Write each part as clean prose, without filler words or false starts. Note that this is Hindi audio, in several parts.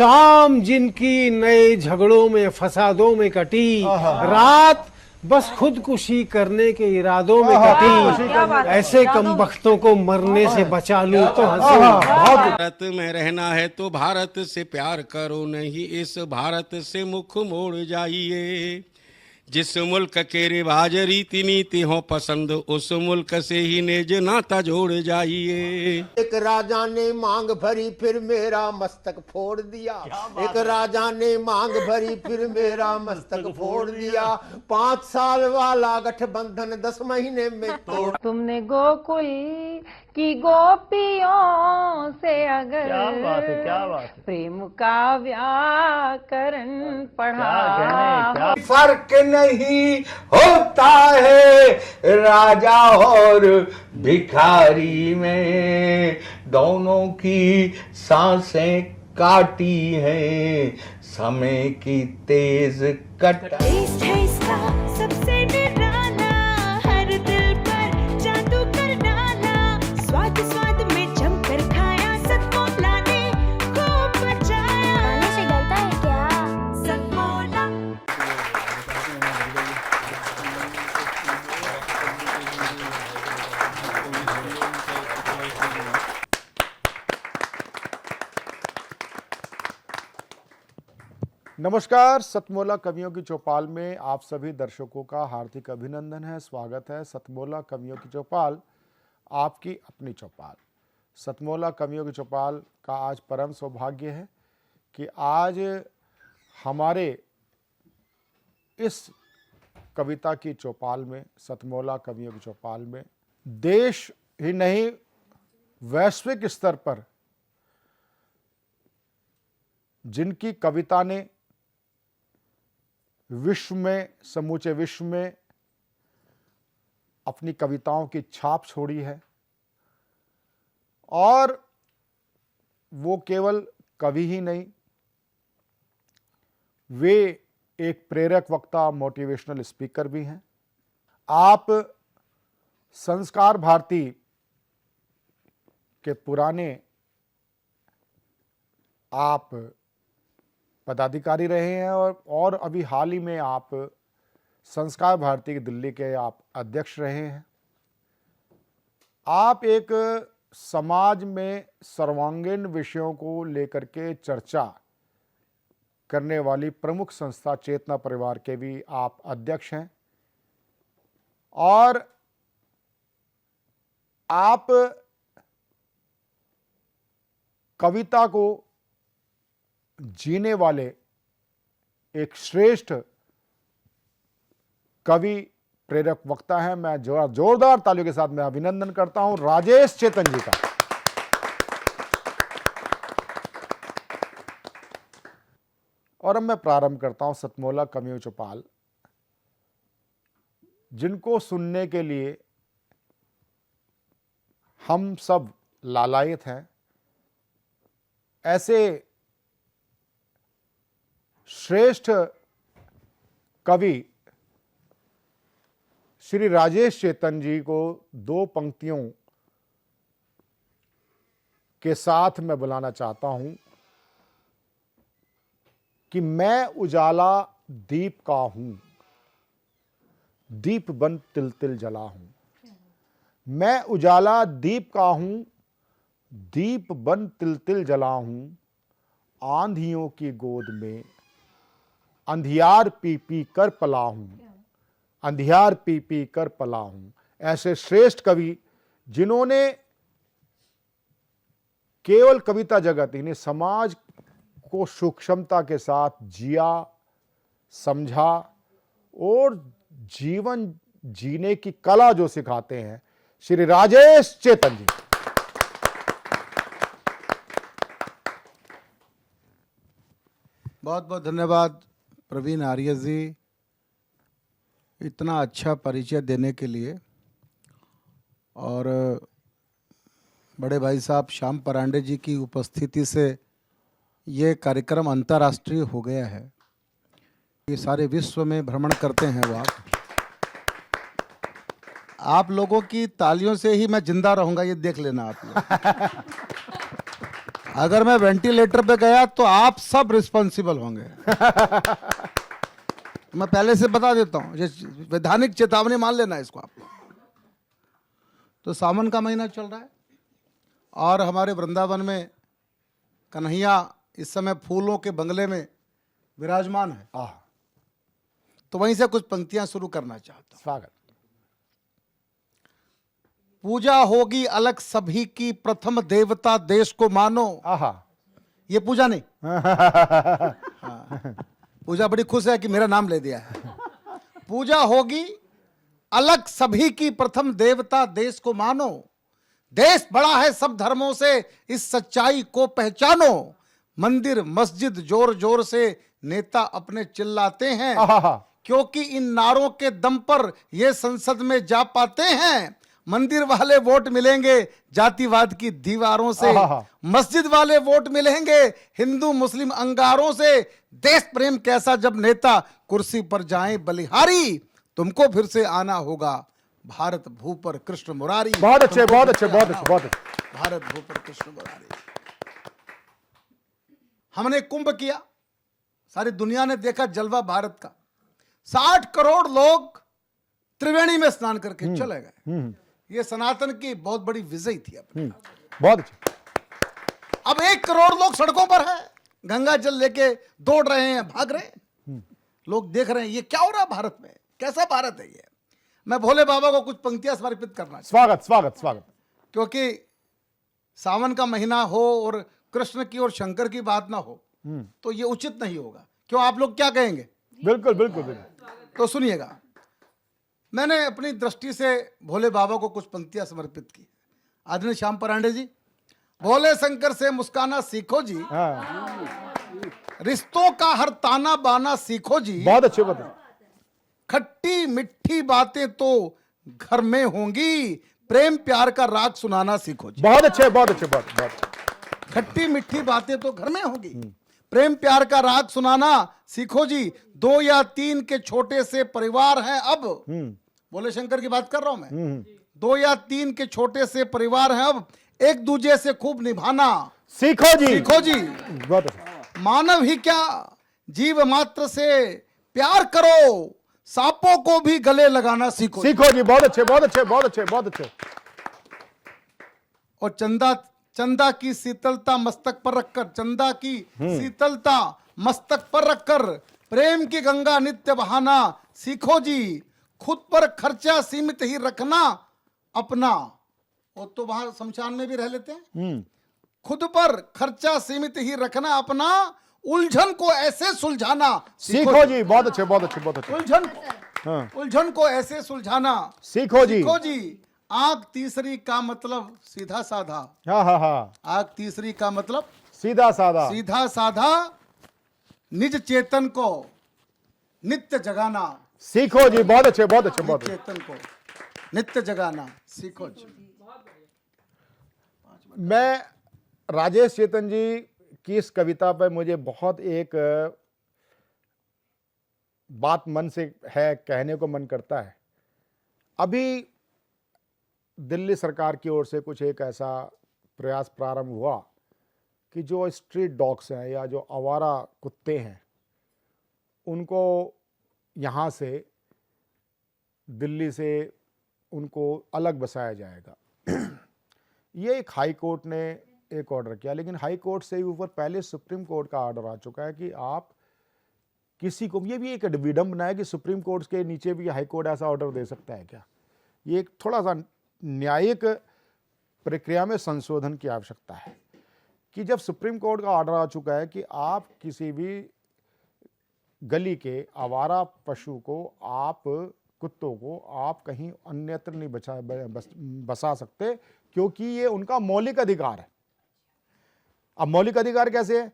शाम जिनकी नए झगड़ों में फसादों में कटी, रात बस खुदकुशी करने के इरादों में कटी, ऐसे कमबख्तों को मरने से बचा लूं तो हंसी। भारत में रहना है तो भारत से प्यार करो, नहीं इस भारत से मुख मोड़ जाइए। जिस मुल्क के रिवाज रीति नीति हो पसंद, उस मुल्क से ही नेज नाता जोड़ जाइए। एक राजा ने मांग भरी फिर मेरा मस्तक फोड़ दिया, एक राजा ने मांग भरी फिर मेरा मस्तक फोड़ दिया। 5 साल वाला गठबंधन 10 महीने में तोड़। तुमने गोकुल की गोपियों से अगर क्या बात है। प्रेम का व्याकरण पढ़ा, फर्क नहीं होता है राजा और भिखारी में, दोनों की सांसें काटी हैं समय की तेज कटाई। सबसे डराना, हर दिल पर जादू कर डाला, स्वाद स्वाद में जमकर खाया, सतमोला ने खूब बचाया। खाने से डरता है क्या? सतमोला। नमस्कार, सतमोला कवियों की चौपाल में आप सभी दर्शकों का हार्दिक अभिनंदन है, स्वागत है। सतमोला कवियों की चौपाल आपकी अपनी चौपाल। सतमोला कवियों की चौपाल का आज परम सौभाग्य है कि आज हमारे इस कविता की चौपाल में, सतमोला कवियों की चौपाल में, देश ही नहीं वैश्विक स्तर पर जिनकी कविता ने विश्व में, समूचे विश्व में अपनी कविताओं की छाप छोड़ी है, और वो केवल कवि ही नहीं, वे एक प्रेरक वक्ता, मोटिवेशनल स्पीकर भी हैं। आप संस्कार भारती के पुराने आप पदाधिकारी रहे हैं, और अभी हाल ही में आप संस्कार भारती की दिल्ली के आप अध्यक्ष रहे हैं। आप एक समाज में सर्वांगीण विषयों को लेकर के चर्चा करने वाली प्रमुख संस्था चेतना परिवार के भी आप अध्यक्ष हैं, और आप कविता को जीने वाले एक श्रेष्ठ कवि, प्रेरक वक्ता हैं। मैं जोरदार तालियों के साथ मैं अभिनंदन करता हूं राजेश चेतन जी का। और अब मैं प्रारंभ करता हूं सतमोला कवियों की चौपाल, जिनको सुनने के लिए हम सब लालायित हैं। ऐसे श्रेष्ठ कवि श्री राजेश चेतन जी को 2 पंक्तियों के साथ मैं बुलाना चाहता हूं कि मैं उजाला दीप का हूं, दीप बन तिल तिल जला हूं। मैं उजाला दीप का हूं, दीप बन तिल तिल जला हूं। आंधियों की गोद में अंधियार पी पी कर पला हूं, अंधियार पी पी कर पला हूं। ऐसे श्रेष्ठ कवि जिन्होंने केवल कविता जगत ही नहीं, समाज को सूक्ष्मता के साथ जिया, समझा, और जीवन जीने की कला जो सिखाते हैं, श्री राजेश चेतन जी। बहुत बहुत धन्यवाद प्रवीण आर्य जी, इतना अच्छा परिचय देने के लिए। और बड़े भाई साहब श्याम परांडे जी की उपस्थिति से ये कार्यक्रम अंतर्राष्ट्रीय हो गया है। ये सारे विश्व में भ्रमण करते हैं वो। आप लोगों की तालियों से ही मैं जिंदा रहूंगा, ये देख लेना आप लोग। अगर मैं वेंटिलेटर पे गया तो आप सब रिस्पॉन्सिबल होंगे। मैं पहले से बता देता हूं, ये वैधानिक चेतावनी मान लेना इसको आप। तो सावन का महीना चल रहा है और हमारे वृंदावन में कन्हैया इस समय फूलों के बंगले में विराजमान है। तो वहीं से कुछ पंक्तियां शुरू करना चाहता हूं। स्वागत। पूजा होगी अलग सभी की, प्रथम देवता देश को मानो। आहा। ये पूजा नहीं। हाँ। पूजा बड़ी खुश है कि मेरा नाम ले दिया है। पूजा होगी अलग सभी की, प्रथम देवता देश को मानो। देश बड़ा है सब धर्मों से, इस सच्चाई को पहचानो। मंदिर मस्जिद जोर जोर से नेता अपने चिल्लाते हैं, क्योंकि इन नारों के दम पर ये संसद में जा पाते हैं। मंदिर वाले वोट मिलेंगे जातिवाद की दीवारों से, मस्जिद वाले वोट मिलेंगे हिंदू मुस्लिम अंगारों से। देश प्रेम कैसा जब नेता कुर्सी पर जाएं बलिहारी, तुमको फिर से आना होगा भारत भू पर कृष्ण मुरारी। बहुत अच्छे, बहुत अच्छे, बहुत अच्छे, बहुत अच्छे। भारत भू पर कृष्ण मुरारी। हमने कुंभ किया, सारी दुनिया ने देखा जलवा भारत का। 60 करोड़ लोग त्रिवेणी में स्नान करके चले गए। ये सनातन की बहुत बड़ी विजय थी। बहुत अच्छे। अब 1 करोड़ लोग सड़कों पर है, गंगा जल लेके दौड़ रहे हैं, भाग रहे हैं। लोग देख रहे हैं ये क्या हो रहा है भारत में, कैसा भारत है ये। मैं भोले बाबा को कुछ पंक्तियां समर्पित करना चाहता हूं। स्वागत, स्वागत, स्वागत। क्योंकि सावन का महीना हो और कृष्ण की और शंकर की बात ना हो तो ये उचित नहीं होगा। क्यों, आप लोग क्या कहेंगे? बिल्कुल, बिल्कुल, बिल्कुल। तो सुनिएगा, मैंने अपनी दृष्टि से भोले बाबा को कुछ पंक्तियां समर्पित की। आदरणीय श्याम परांडे जी, भोले शंकर से मुस्काना सीखो जी, रिश्तों का हर ताना बाना सीखो जी। बहुत अच्छे, बहुत अच्छे। खट्टी मिट्टी बातें तो घर में होंगी, प्रेम प्यार का राग सुनाना सीखो जी। बहुत अच्छे, बहुत अच्छे, बहुत। खट्टी मिट्टी बातें तो घर में होंगी, प्रेम प्यार का राग सुनाना सीखो जी। 2 या 3 के छोटे से परिवार हैं अब, भोले शंकर की बात कर रहा हूं मैं। 2 या 3 के छोटे से परिवार हैं अब, एक दूजे से खूब निभाना सीखो जी, सीखो जी। बहुत अच्छे। मानव ही क्या जीव मात्र से प्यार करो, सांपों को भी गले लगाना सीखो सीखो जी। बहुत अच्छे, बहुत अच्छे, बहुत अच्छे, बहुत अच्छे। और चंदा की शीतलता मस्तक पर रखकर, चंदा की शीतलता मस्तक पर रखकर प्रेम की गंगा नित्य बहाना सीखो जी। खुद पर खर्चा सीमित ही रखना अपना, और तो वहां शमशान में भी रह लेते हैं। खुद पर खर्चा सीमित ही रखना अपना, उलझन को ऐसे सुलझाना सीखो जी। बहुत अच्छे, बहुत अच्छे, बहुत अच्छे। उलझन को ऐसे सुलझाना सीखो जी। सीखो जी। आंख तीसरी का मतलब सीधा साधा। हाँ, हाँ, हाँ। आंख तीसरी का मतलब सीधा साधा। सीधा साधा। निज चेतन को नित्य जगाना सीखो जी। बहुत अच्छे, बहुत अच्छे, बहुत अच्छे। चेतन को नित्य जगाना सीखो जी। मैं राजेश चेतन जी की इस कविता पर मुझे बहुत एक बात मन से है, कहने को मन करता है। अभी दिल्ली सरकार की ओर से कुछ एक ऐसा प्रयास प्रारंभ हुआ कि जो स्ट्रीट डॉग्स हैं या जो आवारा कुत्ते हैं उनको यहाँ से, दिल्ली से उनको अलग बसाया जाएगा। ये एक हाई कोर्ट ने एक ऑर्डर किया, लेकिन हाई कोर्ट से ऊपर पहले सुप्रीम कोर्ट का ऑर्डर आ चुका है कि आप किसी को, ये भी एक विडंबना है कि सुप्रीम कोर्ट के नीचे भी हाई कोर्ट ऐसा ऑर्डर दे सकता है क्या। ये एक थोड़ा सा न्यायिक प्रक्रिया में संशोधन की आवश्यकता है कि जब सुप्रीम कोर्ट का ऑर्डर आ चुका है कि आप किसी भी गली के आवारा पशु को, आप कुत्तों को आप कहीं अन्यत्र नहीं बसा सकते, क्योंकि ये उनका मौलिक अधिकार है। अब मौलिक अधिकार कैसे है?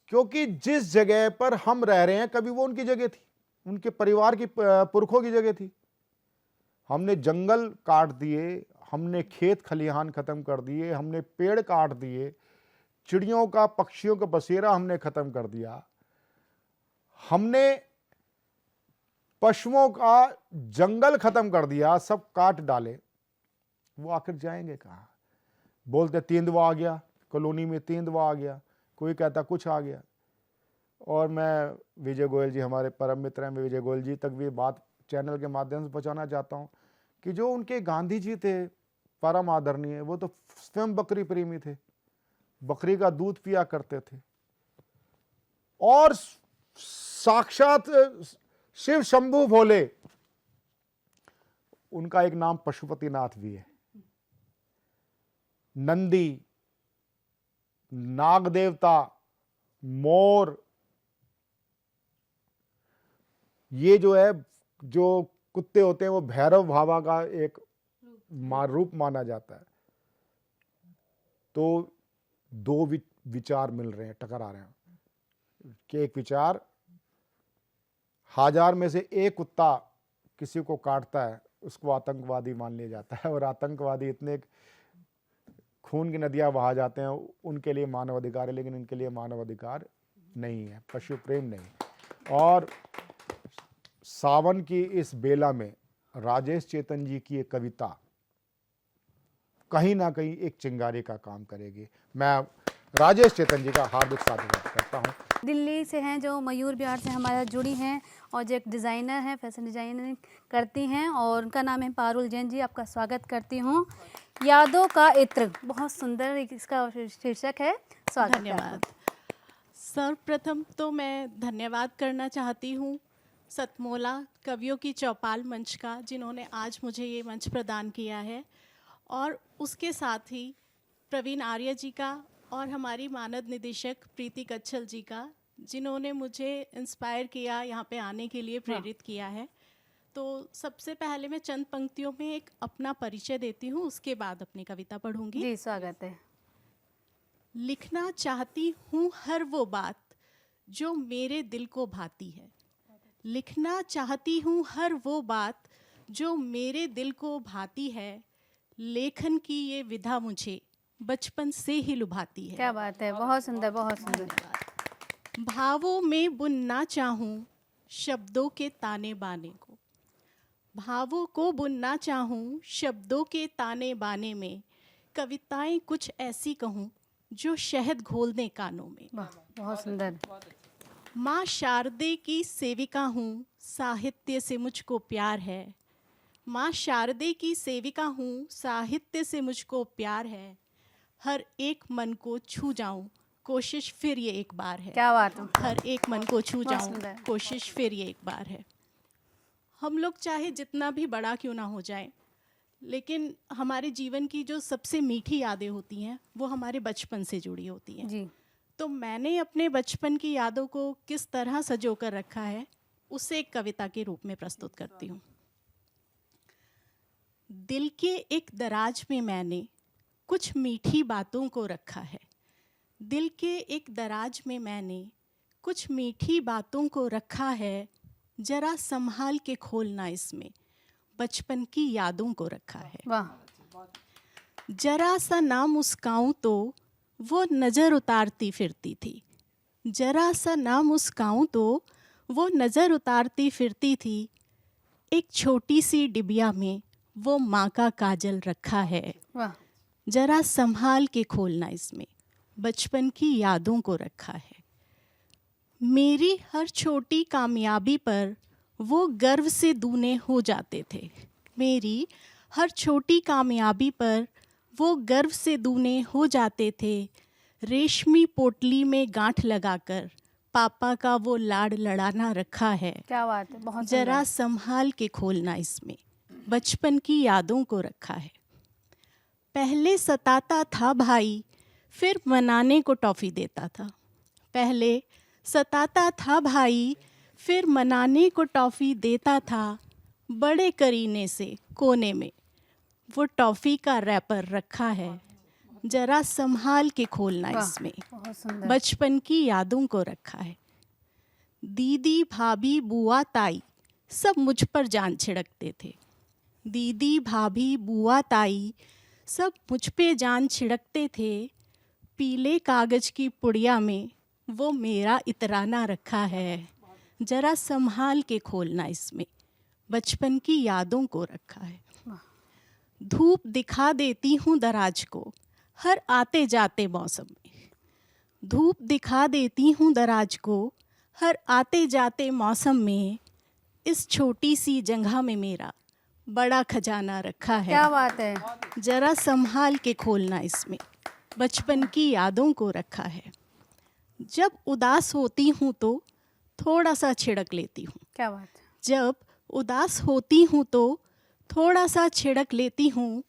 क्योंकि जिस जगह पर हम रह रहे हैं कभी वो उनकी जगह थी, उनके परिवार की, पुरखों की जगह थी। हमने जंगल काट दिए, हमने खेत खलिहान खत्म कर दिए, हमने पेड़ काट दिए, चिड़ियों का, पक्षियों का बसेरा हमने खत्म कर दिया, हमने पशुओं का जंगल खत्म कर दिया, सब काट डाले। वो आखिर जाएंगे कहाँ? बोलते तेंदुआ आ गया, कॉलोनी में तेंदुआ आ गया, कोई कहता कुछ आ गया। और मैं विजय गोयल जी, हमारे परम मित्र हैं, मैं विजय गोयल जी तक भी बात चैनल के माध्यम से पहुंचाना चाहता हूं कि जो उनके गांधी जी थे परम आदरणीय, वो तो स्वयं बकरी प्रेमी थे, बकरी का दूध पिया करते थे। और साक्षात शिव शंभू भोले, उनका एक नाम पशुपतिनाथ भी है। नंदी, नाग देवता, मोर, ये जो है, जो कुत्ते होते हैं वो भैरव बाबा का एक रूप माना जाता है। तो दो विचार मिल रहे हैं, टकरा रहे हैं कि एक विचार, 1000 में से एक कुत्ता किसी को काटता है उसको आतंकवादी मान लिया जाता है, और आतंकवादी इतने खून की नदियां बहा जाते हैं, उनके लिए मानव अधिकार है, लेकिन इनके लिए मानव अधिकार नहीं है, पशु प्रेम नहीं। और सावन की इस बेला में राजेश चेतन जी की एक कविता कहीं ना कहीं एक चिंगारी का काम करेगी। मैं राजेश चेतन जी का हार्दिक स्वागत करता हूं। दिल्ली से हैं, जो मयूर विहार से हमारा जुड़ी हैं और जो एक डिज़ाइनर हैं, फैशन डिज़ाइनिंग करती हैं, और उनका नाम है पारुल जैन जी। आपका स्वागत करती हूँ। यादों का इत्र, बहुत सुंदर इसका शीर्षक है। स्वागत है धन्यवाद। सर्वप्रथम तो मैं धन्यवाद करना चाहती हूँ सतमोला कवियों की चौपाल मंच का, जिन्होंने आज मुझे ये मंच प्रदान किया है, और उसके साथ ही प्रवीण आर्य जी का और हमारी मानद निदेशक प्रीति कच्छल जी का, जिन्होंने मुझे इंस्पायर किया, यहाँ पे आने के लिए प्रेरित किया है। तो सबसे पहले मैं चंद पंक्तियों में एक अपना परिचय देती हूँ, उसके बाद अपनी कविता पढ़ूंगी। जी, स्वागत है। लिखना चाहती हूँ हर वो बात जो मेरे दिल को भाती है। लिखना चाहती हूँ हर वो बात जो मेरे दिल को भाती है। लेखन की ये विधा मुझे बचपन से ही लुभाती है। क्या बात है, बहुत सुंदर, बहुत सुंदर। भावों में बुनना चाहूँ शब्दों के ताने बाने को। भावों को बुनना चाहूँ शब्दों के ताने बाने में। कविताएं कुछ ऐसी कहूँ जो शहद घोल दें कानों में। वाह, बहुत सुंदर। माँ शारदे की सेविका हूँ, साहित्य से मुझको प्यार है। माँ शारदे की सेविका हूँ, साहित्य से मुझको प्यार है। हर एक मन को छू जाऊं, कोशिश फिर ये एक बार है। क्या बात है। हर एक मन को छू बहुत जाऊं, सुंदर। कोशिश फिर ये एक बार है। हम लोग चाहे जितना भी बड़ा क्यों ना हो जाए, लेकिन हमारे जीवन की जो सबसे मीठी यादें होती हैं वो हमारे बचपन से जुड़ी होती हैं। जी, तो मैंने अपने बचपन की यादों को किस तरह सजो कर रखा है, उसे एक कविता के रूप में प्रस्तुत करती हूँ। दिल के एक दराज में मैंने कुछ मीठी बातों को रखा है। दिल के एक दराज में मैंने कुछ मीठी बातों को रखा है। जरा संभाल के खोलना, इसमें बचपन की यादों को रखा है। वाह, जरा सा ना मुस्काऊं तो वो नज़र उतारती फिरती थी। जरा सा ना मुस्काऊं तो वो नज़र उतारती फिरती थी। एक छोटी सी डिबिया में वो माँ का काजल रखा है। वाह, जरा संभाल के खोलना, इसमें बचपन की यादों को रखा है। मेरी हर छोटी कामयाबी पर वो गर्व से दूने हो जाते थे। मेरी हर छोटी कामयाबी पर वो गर्व से दूने हो जाते थे। रेशमी पोटली में गांठ लगाकर पापा का वो लाड़ लड़ाना रखा है। क्या बात है, बहुत जरा सुंदर। संभाल के खोलना, इसमें बचपन की यादों को रखा है। पहले सताता था भाई, फिर मनाने को टॉफ़ी देता था। पहले सताता था भाई, फिर मनाने को टॉफ़ी देता था। बड़े करीने से कोने में वो टॉफ़ी का रैपर रखा है। जरा संभाल के खोलना, वाह, इसमें बहुत सुंदर। बचपन की यादों को रखा है। दीदी, भाभी, बुआ, ताई सब मुझ पर जान छिड़कते थे। दीदी, भाभी, बुआ, ताई सब मुझ पे जान छिड़कते थे। पीले कागज की पुड़िया में वो मेरा इतराना रखा है। जरा संभाल के खोलना, इसमें बचपन की यादों को रखा है। धूप दिखा देती हूँ दराज को, हर आते जाते मौसम में। धूप दिखा देती हूँ दराज को हर आते जाते मौसम में। इस छोटी सी जगह में मेरा बड़ा खजाना रखा है। क्या बात है। जरा संभाल के खोलना, इसमें बचपन की यादों को रखा है। जब उदास होती हूँ तो थोड़ा सा छिड़क लेती हूँ। क्या बात है। जब उदास होती हूँ तो थोड़ा सा छिड़क लेती हूँ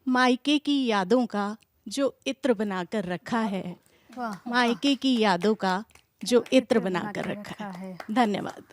मायके की यादों का जो इत्र बना कर रखा है। वाह, मायके की यादों का जो इत्र बना कर रखा है। धन्यवाद।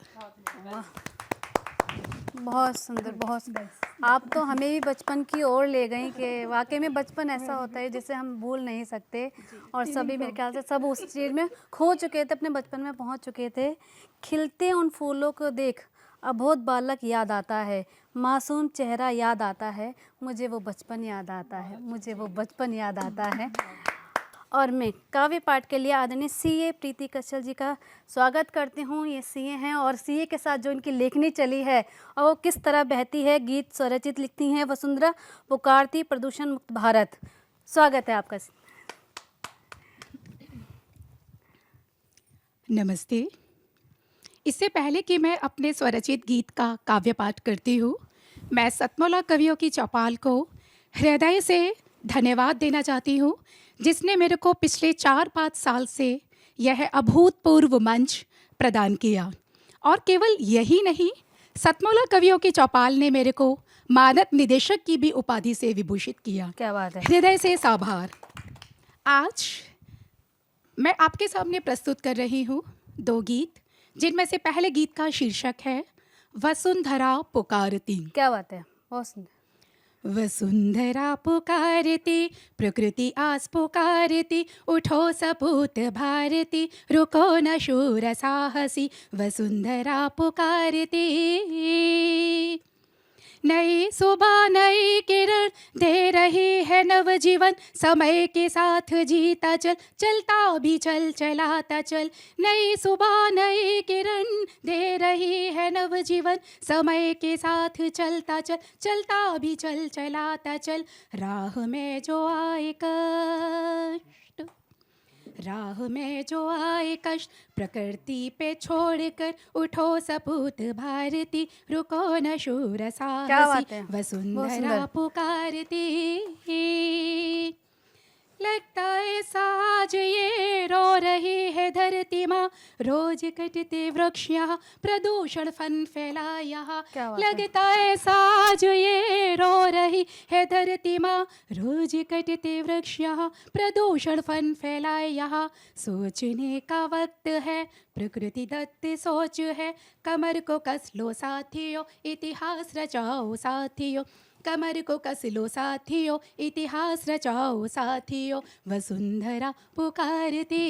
बहुत सुंदर, बहुत सुंदर। आप तो हमें भी बचपन की ओर ले गई कि वाकई में बचपन ऐसा होता है जिसे हम भूल नहीं सकते। और सभी मेरे ख्याल से सब उस चीज़ में खो चुके थे, अपने बचपन में पहुंच चुके थे। खिलते उन फूलों को देख अबोध बालक याद आता है, मासूम चेहरा याद आता है, मुझे वो बचपन याद आता है, मुझे वो बचपन याद आता है। और मैं काव्य पाठ के लिए आदरणीय सीए प्रीति कच्छल जी का स्वागत करती हूँ। ये सीए हैं और सीए के साथ जो इनकी लेखनी चली है और वो किस तरह बहती है। गीत स्वरचित लिखती हैं वसुंधरा पुकारती प्रदूषण मुक्त भारत। स्वागत है आपका। नमस्ते। इससे पहले कि मैं अपने स्वरचित गीत का काव्य पाठ करती हूँ, मैं सतमोला कवियों की चौपाल को हृदय से धन्यवाद देना चाहती हूँ, जिसने मेरे को पिछले 4-5 साल से यह अभूतपूर्व मंच प्रदान किया। और केवल यही नहीं, सतमोला कवियों की चौपाल ने मेरे को मानद निदेशक की भी उपाधि से विभूषित किया। क्या बात है। हृदय से आभार। आज मैं आपके सामने प्रस्तुत कर रही हूँ 2 गीत, जिनमें से पहले गीत का शीर्षक है वसुंधरा पुकारती। क्या बात है, बहुत सुंदर। वसुंधरा पुकारती, प्रकृति आस पुकारती, उठो सपूत भारती, रुको न शूर साहसी। वसुंधरा पुकारती, नई सुबह नई किरण दे रही है नवजीवन। समय के साथ जीता चल, चलता भी चल चलाता चल। नई सुबह नई किरण दे रही है नवजीवन। समय के साथ चलता चल, चलता भी चल चलाता चल। राह में जो आए कष्ट, राह में जो आए कष्ट, प्रकृति पे छोड़कर उठो सपूत भारती, रुको न शूर साहसी। वसुंधरा पुकारती, लगता है साज ये रो रही है धरती माँ। रोज कटते वृक्ष यहाँ, प्रदूषण फन फैला यहाँ। लगता है साज ये रो रही है धरती माँ। रोज कटते वृक्ष यहाँ, प्रदूषण फन फैलाए यहाँ। सोचने का वक्त है, प्रकृति दत्त सोच है। कमर को कस लो साथियों, इतिहास रचाओ साथियों। कमर को कस लो साथियों, इतिहास रचाओ साथियों। वसुंधरा पुकारती,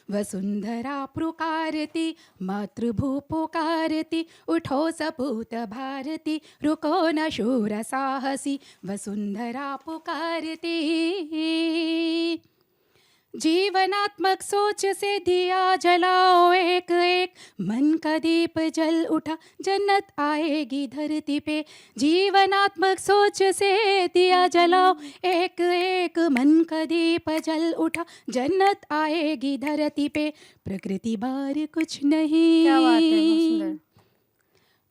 वसुंधरा पुकारती, मातृभू पुकारती, उठो सपूत भारती, रुको न शूर साहसी। वसुंधरा पुकारती, जीवनात्मक सोच से दिया जलाओ एक एक, मन का दीप जल उठा जन्नत आएगी धरती पे। जीवनात्मक सोच से दिया जलाओ एक एक, मन का दीप जल उठा जन्नत आएगी धरती पे। प्रकृति बाहर कुछ नहीं, क्या बात है, बहुत सुंदर।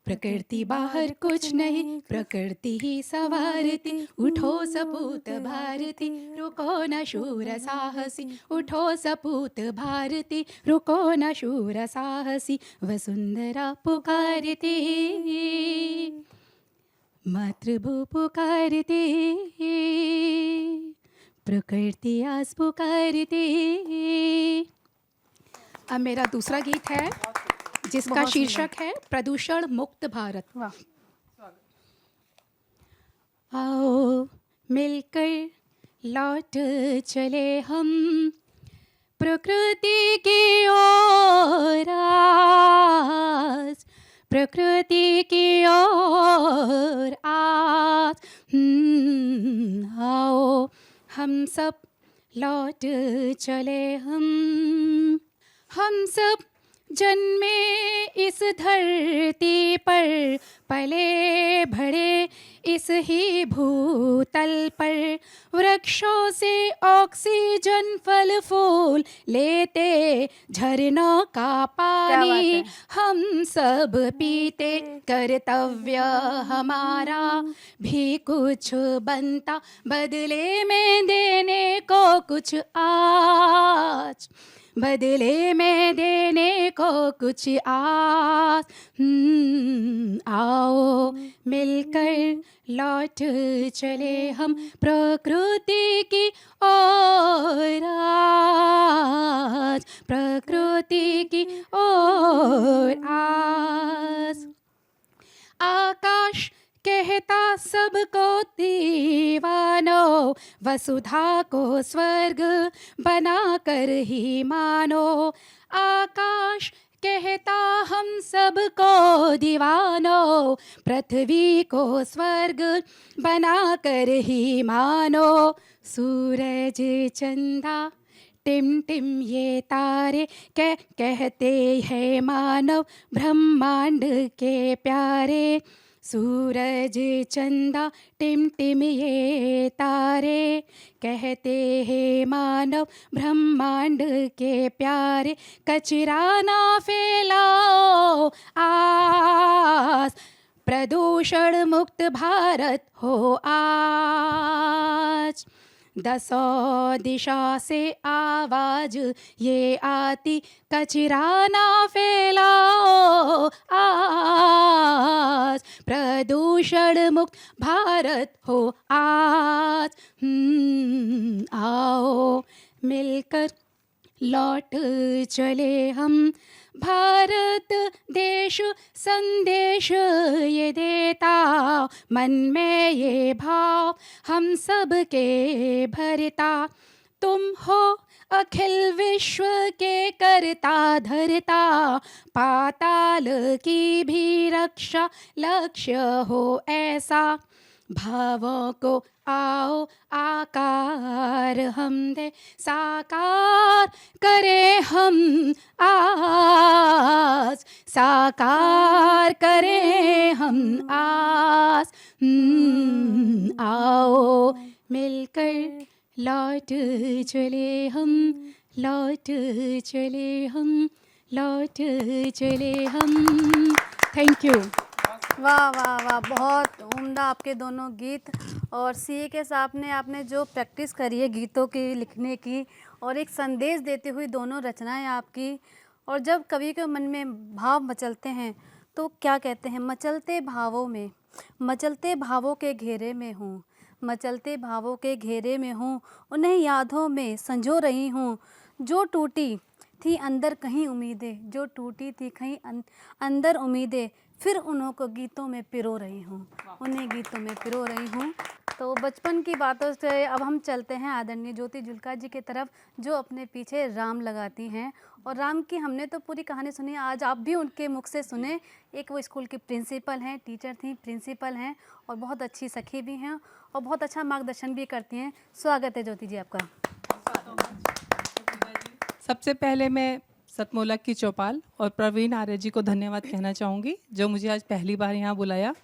प्रकृति बाहर कुछ नहीं, प्रकृति ही सवारती। उठो सपूत भारती, रुको न शूर साहसी। उठो सपूत भारती, रुको न शूर साहसी। वसुंधरा पुकारती, मातृभू पुकारती, प्रकृति आस पुकारती। अब मेरा दूसरा गीत है, जिसका शीर्षक है प्रदूषण मुक्त भारत। आओ मिलकर लौट चले हम प्रकृति की ओर, आज प्रकृति की ओर आज। आओ हम सब लौट चले हम सब जन्मे इस धरती पर, पले बढ़े इस ही भूतल पर, वृक्षों से ऑक्सीजन फल फूल लेते, झरनों का पानी हम सब पीते, कर्तव्य हमारा भी कुछ बनता, बदले में देने को कुछ आज, बदले में देने को कुछ आज। आओ मिलकर लौट चले हम प्रकृति की ओर आज, प्रकृति की ओर आज। आकाश कहता सबको दीवानो, वसुधा को स्वर्ग बनाकर ही मानो। आकाश कहता हम सबको दीवानो, पृथ्वी को स्वर्ग बनाकर ही मानो। सूरज चंदा टिम टिम ये तारे कहते हैं मानव ब्रह्मांड के प्यारे। सूरज चंदा टिम टिम ये तारे कहते हैं मानव ब्रह्मांड के प्यारे। कचरा ना फैलाओ आज, प्रदूषण मुक्त भारत हो आज। दसों दिशा से आवाज ये आती, कचरा ना फैलाओ आज, प्रदूषण मुक्त भारत हो आज। आओ मिलकर लौट चले हम, भारत देश संदेश ये देता, मन में ये भाव हम सब के भरता। तुम हो अखिल विश्व के करता धरता, पाताल की भी रक्षा लक्ष्य हो ऐसा। भावों को आओ आकार हम दे, साकार करें हम आज, साकार करें हम आज। आओ मिलकर लौट चले हम, लौट चले हम, लौट चले हम। Thank you. वाह वाह वाह, बहुत उम्दा आपके दोनों गीत। और सीए के साथ ने आपने जो प्रैक्टिस करी है गीतों की लिखने की, और एक संदेश देती हुई दोनों रचनाएं आपकी। और जब कवि के मन में भाव मचलते हैं तो क्या कहते हैं, मचलते भावों में, मचलते भावों के घेरे में हूँ, मचलते भावों के घेरे में हूँ, उन्हें यादों में संजो रही हूँ। जो टूटी थी अंदर कहीं उम्मीदें, जो टूटी थी कहीं अंदर उम्मीदें, फिर उन्हों को गीतों में पिरो रही हूँ, उन्हें गीतों में पिरो रही हूँ। तो बचपन की बातों से अब हम चलते हैं आदरणीय ज्योति जुल्का जी की तरफ, जो अपने पीछे राम लगाती हैं। और राम की हमने तो पूरी कहानी सुनी, आज आप भी उनके मुख से सुने। एक वो स्कूल की प्रिंसिपल हैं, टीचर थी, प्रिंसिपल हैं, और बहुत अच्छी सखी भी हैं, और बहुत अच्छा मार्गदर्शन भी करती हैं। स्वागत है ज्योति जी आपका। सबसे पहले मैं सतमोला की चौपाल और प्रवीण आर्य जी को धन्यवाद कहना चाहूँगी, जो मुझे आज पहली बार यहाँ बुलाया,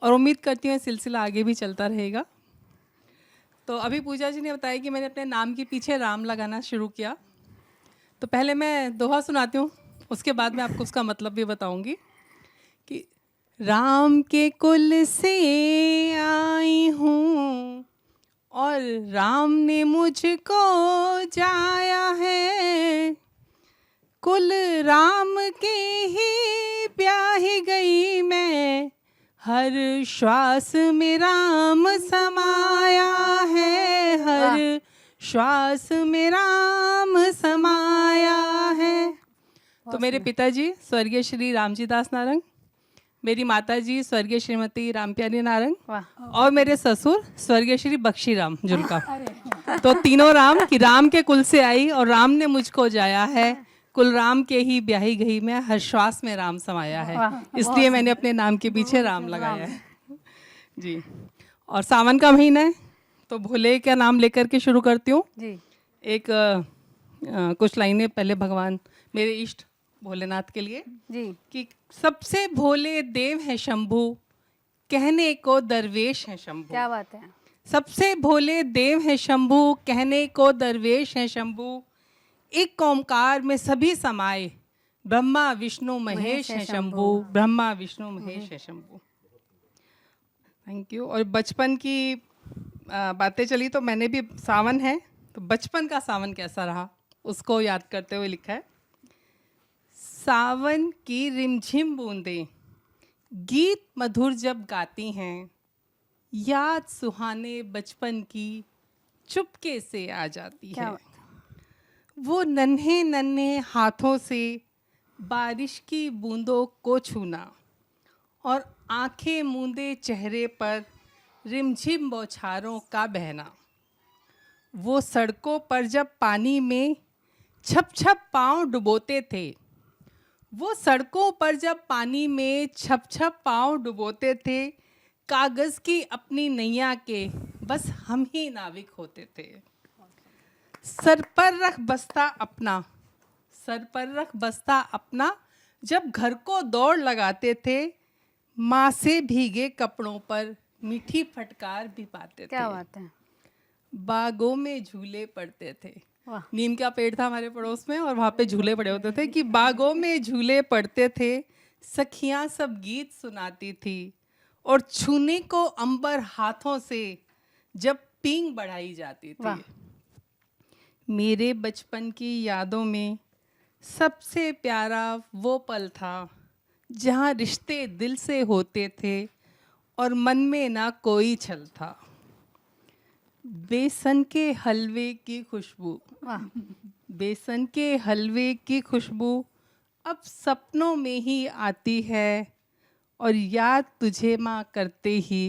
और उम्मीद करती हूँ सिलसिला आगे भी चलता रहेगा। तो अभी पूजा जी ने बताया कि मैंने अपने नाम के पीछे राम लगाना शुरू किया, तो पहले मैं दोहा सुनाती हूँ, उसके बाद मैं आपको उसका मतलब भी बताऊँगी। कि राम के कुल से आई हूँ और राम ने मुझको जाया है, कुल राम के ही ब्याही गई मैं, हर श्वास में राम समाया है, हर श्वास में राम समाया है। तो मेरे पिताजी स्वर्गीय श्री रामजी दास नारंग, मेरी माताजी स्वर्गीय श्रीमती रामप्यारी नारंग, और मेरे ससुर स्वर्गीय श्री बख्शी राम जुल्का। तो तीनों राम की राम के कुल से आई और राम ने मुझको जाया है, कुल राम के ही ब्याही गई मैं, हर श्वास में राम समाया है, इसलिए मैंने अपने नाम के पीछे राम लगाया है जी। और सावन का महीना है तो भोले का नाम लेकर के शुरू करती हूँ। एक कुछ लाइनें पहले भगवान मेरे इष्ट भोलेनाथ के लिए जी। कि सबसे भोले देव हैं शंभू, कहने को दरवेश हैं शंभू। क्या बात है। सबसे भोले देव हैं शंभू, कहने को दरवेश हैं शंभू। एक ओंकार में सभी समाये, ब्रह्मा विष्णु महेश हैं शंभू, ब्रह्मा विष्णु महेश हैं शंभू। Thank you. और बचपन की बातें चली तो मैंने भी, सावन है तो बचपन का सावन कैसा रहा उसको याद करते हुए लिखा है। सावन की रिमझिम बूंदें गीत मधुर जब गाती हैं, याद सुहाने बचपन की चुपके से आ जाती है। वो नन्हे नन्हे हाथों से बारिश की बूंदों को छूना और आंखें मूंदे चेहरे पर रिमझिम बौछारों का बहना। वो सड़कों पर जब पानी में छप छप पाँव डुबोते थे, वो सड़कों पर जब पानी में छप छप पाँव डुबोते थे, कागज़ की अपनी नैया के बस हम ही नाविक होते थे। सर पर रख बस्ता अपना, सर पर रख बस्ता अपना, जब घर को दौड़ लगाते थे, माँ से भीगे कपड़ों पर मीठी फटकार भी पाते थे। क्या बात है। बागों में झूले पड़ते थे। नीम का पेड़ था हमारे पड़ोस में और वहाँ पे झूले पड़े होते थे कि बागों में झूले पड़ते थे, सखियाँ सब गीत सुनाती थी और छूने को अंबर हाथों से जब पींग बढ़ाई जाती थी। मेरे बचपन की यादों में सबसे प्यारा वो पल था जहाँ रिश्ते दिल से होते थे और मन में ना कोई छल था। बेसन के हलवे की खुशबू, बेसन के हलवे की खुशबू अब सपनों में ही आती है और याद तुझे माँ करते ही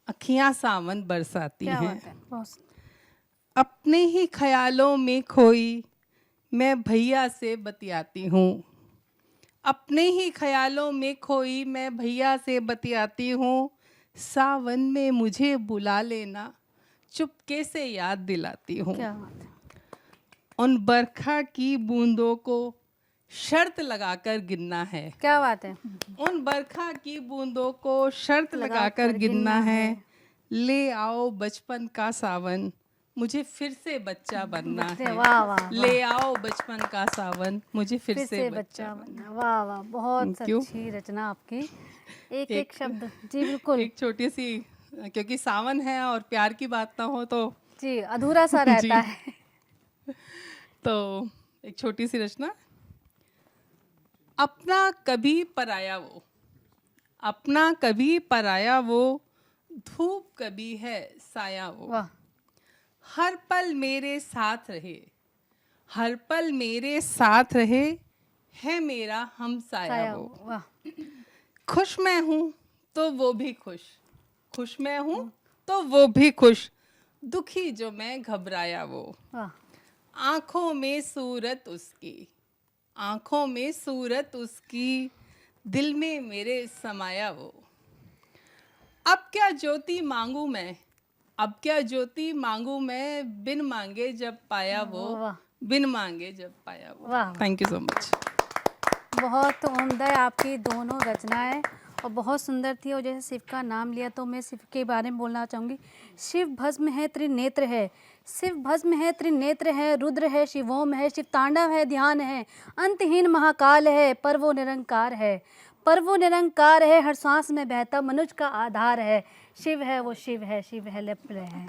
अखियाँ सावन बरसाती हैं। अपने ही ख्यालों में खोई मैं भैया से बतियाती हूँ, अपने ही ख्यालों में खोई मैं भैया से बतियाती हूँ। सावन में मुझे बुला लेना, चुपके से याद दिलाती हूँ। उन बरखा की बूंदों को शर्त लगाकर गिनना है। क्या बात है। उन बरखा की बूंदों को शर्त लगाकर गिनना है। ले आओ बचपन का सावन, मुझे फिर से बच्चा बनना है। वाह वाह। ले आओ बचपन का सावन, मुझे फिर से बच्चा बनना। वाह वाह, बहुत अच्छी रचना आपकी। एक एक शब्द। जी बिल्कुल। एक छोटी सी, क्योंकि सावन है और प्यार की बात ना हो तो जी अधूरा सा रहता है। तो एक छोटी सी रचना। अपना कभी पराया वो, अपना कभी पराया वो, धूप कभी है साया वो। हर पल मेरे साथ रहे, हर पल मेरे साथ रहे, है मेरा हमसाया वो। खुश मैं हूँ तो वो भी खुश, खुश मैं हूँ तो वो भी खुश, दुखी जो मैं घबराया वो। आँखों में सूरत उसकी, आँखों में सूरत उसकी, दिल में मेरे समाया वो। अब क्या ज्योति मांगू मैं, अब क्या ज्योति मांगू मैं, बिन मांगे जब पाया वो, बिन मांगे जब पाया वो। Thank you so much. बहुत उम्दा है आपकी दोनों रचनाएं और बहुत सुंदर थी। और जैसे शिव का नाम लिया तो मैं शिव के बारे में बोलना चाहूँगी। शिव भस्म है त्रिनेत्र है, शिव भस्म है त्रिनेत्र है, रुद्र है शिवोम है, शिव तांडव है ध्यान है, अंतहीन महाकाल है, पर वो निरंकार है, पर वो निरंकार है, हर सांस में बहता मनुष्य का आधार है। शिव है वो शिव है, शिव है लिप्त है।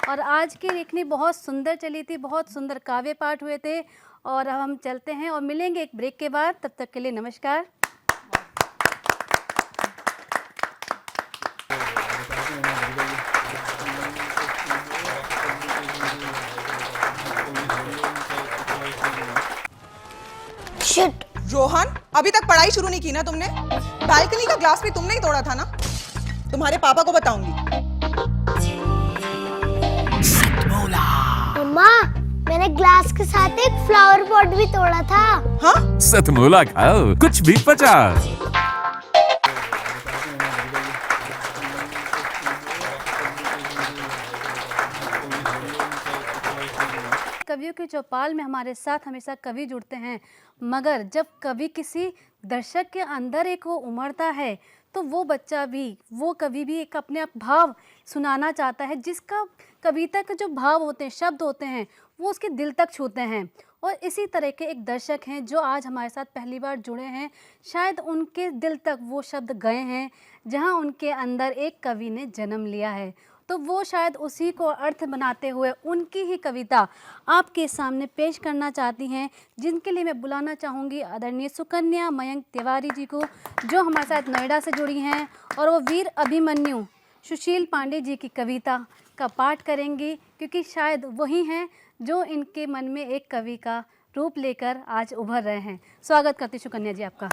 और आज की लेखनी बहुत सुंदर चली थी, बहुत सुंदर काव्य पाठ हुए थे। और अब हम चलते हैं और मिलेंगे एक ब्रेक के बाद। तब तक के लिए नमस्कार। शिट। रोहन, अभी तक पढ़ाई शुरू नहीं की ना तुमने? बालकनी का ग्लास भी तुमने ही तोड़ा था ना? तुम्हारे पापा को बताऊंगी। मम्मा, मैंने ग्लास के साथ एक फ्लावर पॉट भी तोड़ा था। हाँ? सतमोला खाओ, कुछ भी पचा। कवियों की चौपाल में हमारे साथ हमेशा कवि जुड़ते हैं, मगर जब कवि किसी दर्शक के अंदर एक वो उमड़ता है तो वो बच्चा भी, वो कवि भी एक अपने आप भाव सुनाना चाहता है, जिसका कविता के जो भाव होते हैं, शब्द होते हैं, वो उसके दिल तक छूते हैं। और इसी तरह के एक दर्शक हैं जो आज हमारे साथ पहली बार जुड़े हैं। शायद उनके दिल तक वो शब्द गए हैं जहां उनके अंदर एक कवि ने जन्म लिया है, तो वो शायद उसी को अर्थ बनाते हुए उनकी ही कविता आपके सामने पेश करना चाहती हैं, जिनके लिए मैं बुलाना चाहूँगी आदरणीय सुकन्या मयंक तिवारी जी को, जो हमारे साथ नोएडा से जुड़ी हैं और वो वीर अभिमन्यु सुशील पांडे जी की कविता का पाठ करेंगी, क्योंकि शायद वही हैं जो इनके मन में एक कवि का रूप लेकर आज उभर रहे हैं। स्वागत करती सुकन्या जी आपका।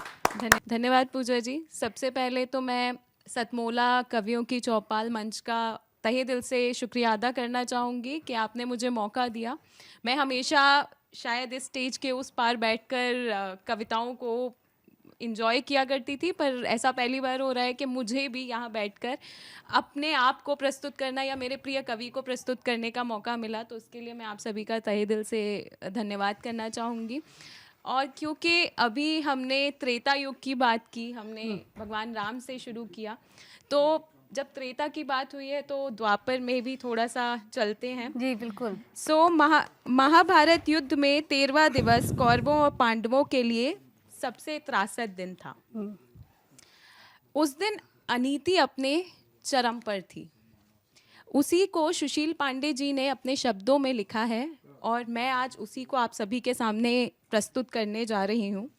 धन्यवाद पूजा जी। सबसे पहले तो मैं सतमोला कवियों की चौपाल मंच का तहे दिल से शुक्रिया अदा करना चाहूँगी कि आपने मुझे मौका दिया। मैं हमेशा शायद इस स्टेज के उस पार बैठकर कविताओं को इंजॉय किया करती थी, पर ऐसा पहली बार हो रहा है कि मुझे भी यहाँ बैठकर अपने आप को प्रस्तुत करना या मेरे प्रिय कवि को प्रस्तुत करने का मौका मिला, तो उसके लिए मैं आप सभी का तहे दिल से धन्यवाद करना चाहूँगी। और क्योंकि अभी हमने त्रेता युग की बात की, हमने भगवान राम से शुरू किया, तो जब त्रेता की बात हुई है तो द्वापर में भी थोड़ा सा चलते हैं। जी बिल्कुल। महाभारत युद्ध में 13वां दिवस कौरवों और पांडवों के लिए सबसे त्रासद दिन था। उस दिन अनीति अपने चरम पर थी। उसी को सुशील पांडे जी ने अपने शब्दों में लिखा है और मैं आज उसी को आप सभी के सामने प्रस्तुत करने जा रही हूँ।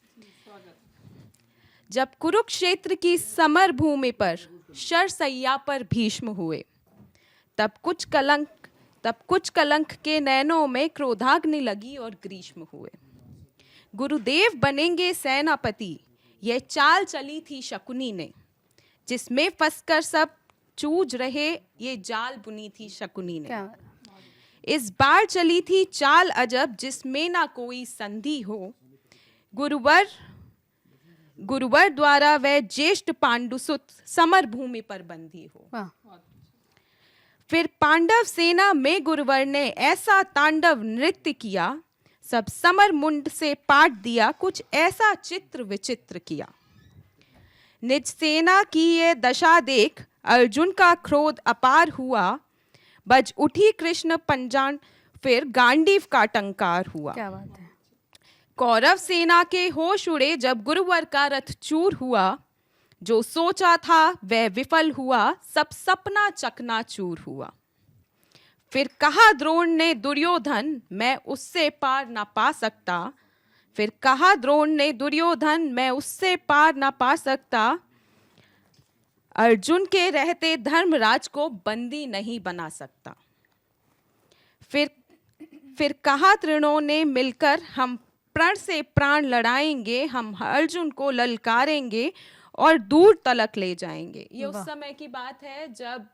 जब कुरुक्षेत्र की समर भूमि पर शरसैया पर भीष्म हुए, तब कुछ कलंक के नैनों में क्रोधाग्नि लगी और ग्रीष्म हुए। गुरुदेव बनेंगे सेनापति, यह चाल चली थी शकुनी ने, जिसमें फंसकर सब चूज रहे, ये जाल बुनी थी शकुनी ने। इस बार चली थी चाल अजब, जिसमें ना कोई संधि हो। गुरुवर द्वारा वह ज्येष्ठ पांडुसुत समर भूमि पर बंधी हो। फिर पांडव सेना में गुरुवर ने ऐसा तांडव नृत्य किया, सब समर मुंड से पाट दिया, कुछ ऐसा चित्र विचित्र किया। निज सेना की ये दशा देख अर्जुन का क्रोध अपार हुआ, बज उठी कृष्ण पंजान, फिर गांडीव का टंकार हुआ। क्या बात है। कौरव सेना के होश उड़े जब गुरुवर का रथ चूर हुआ, जो सोचा था वह विफल हुआ, सब सपना चकनाचूर हुआ। फिर कहा द्रोण ने दुर्योधन, मैं उससे पार ना पा सकता। फिर कहा द्रोण ने दुर्योधन, मैं उससे पार ना पा सकता। अर्जुन के रहते धर्मराज को बंदी नहीं बना सकता। फिर कहा तृणों ने मिलकर, हम प्रण से प्राण लड़ाएंगे, हम अर्जुन को ललकारेंगे और दूर तलक ले जाएंगे। ये उस समय की बात है जब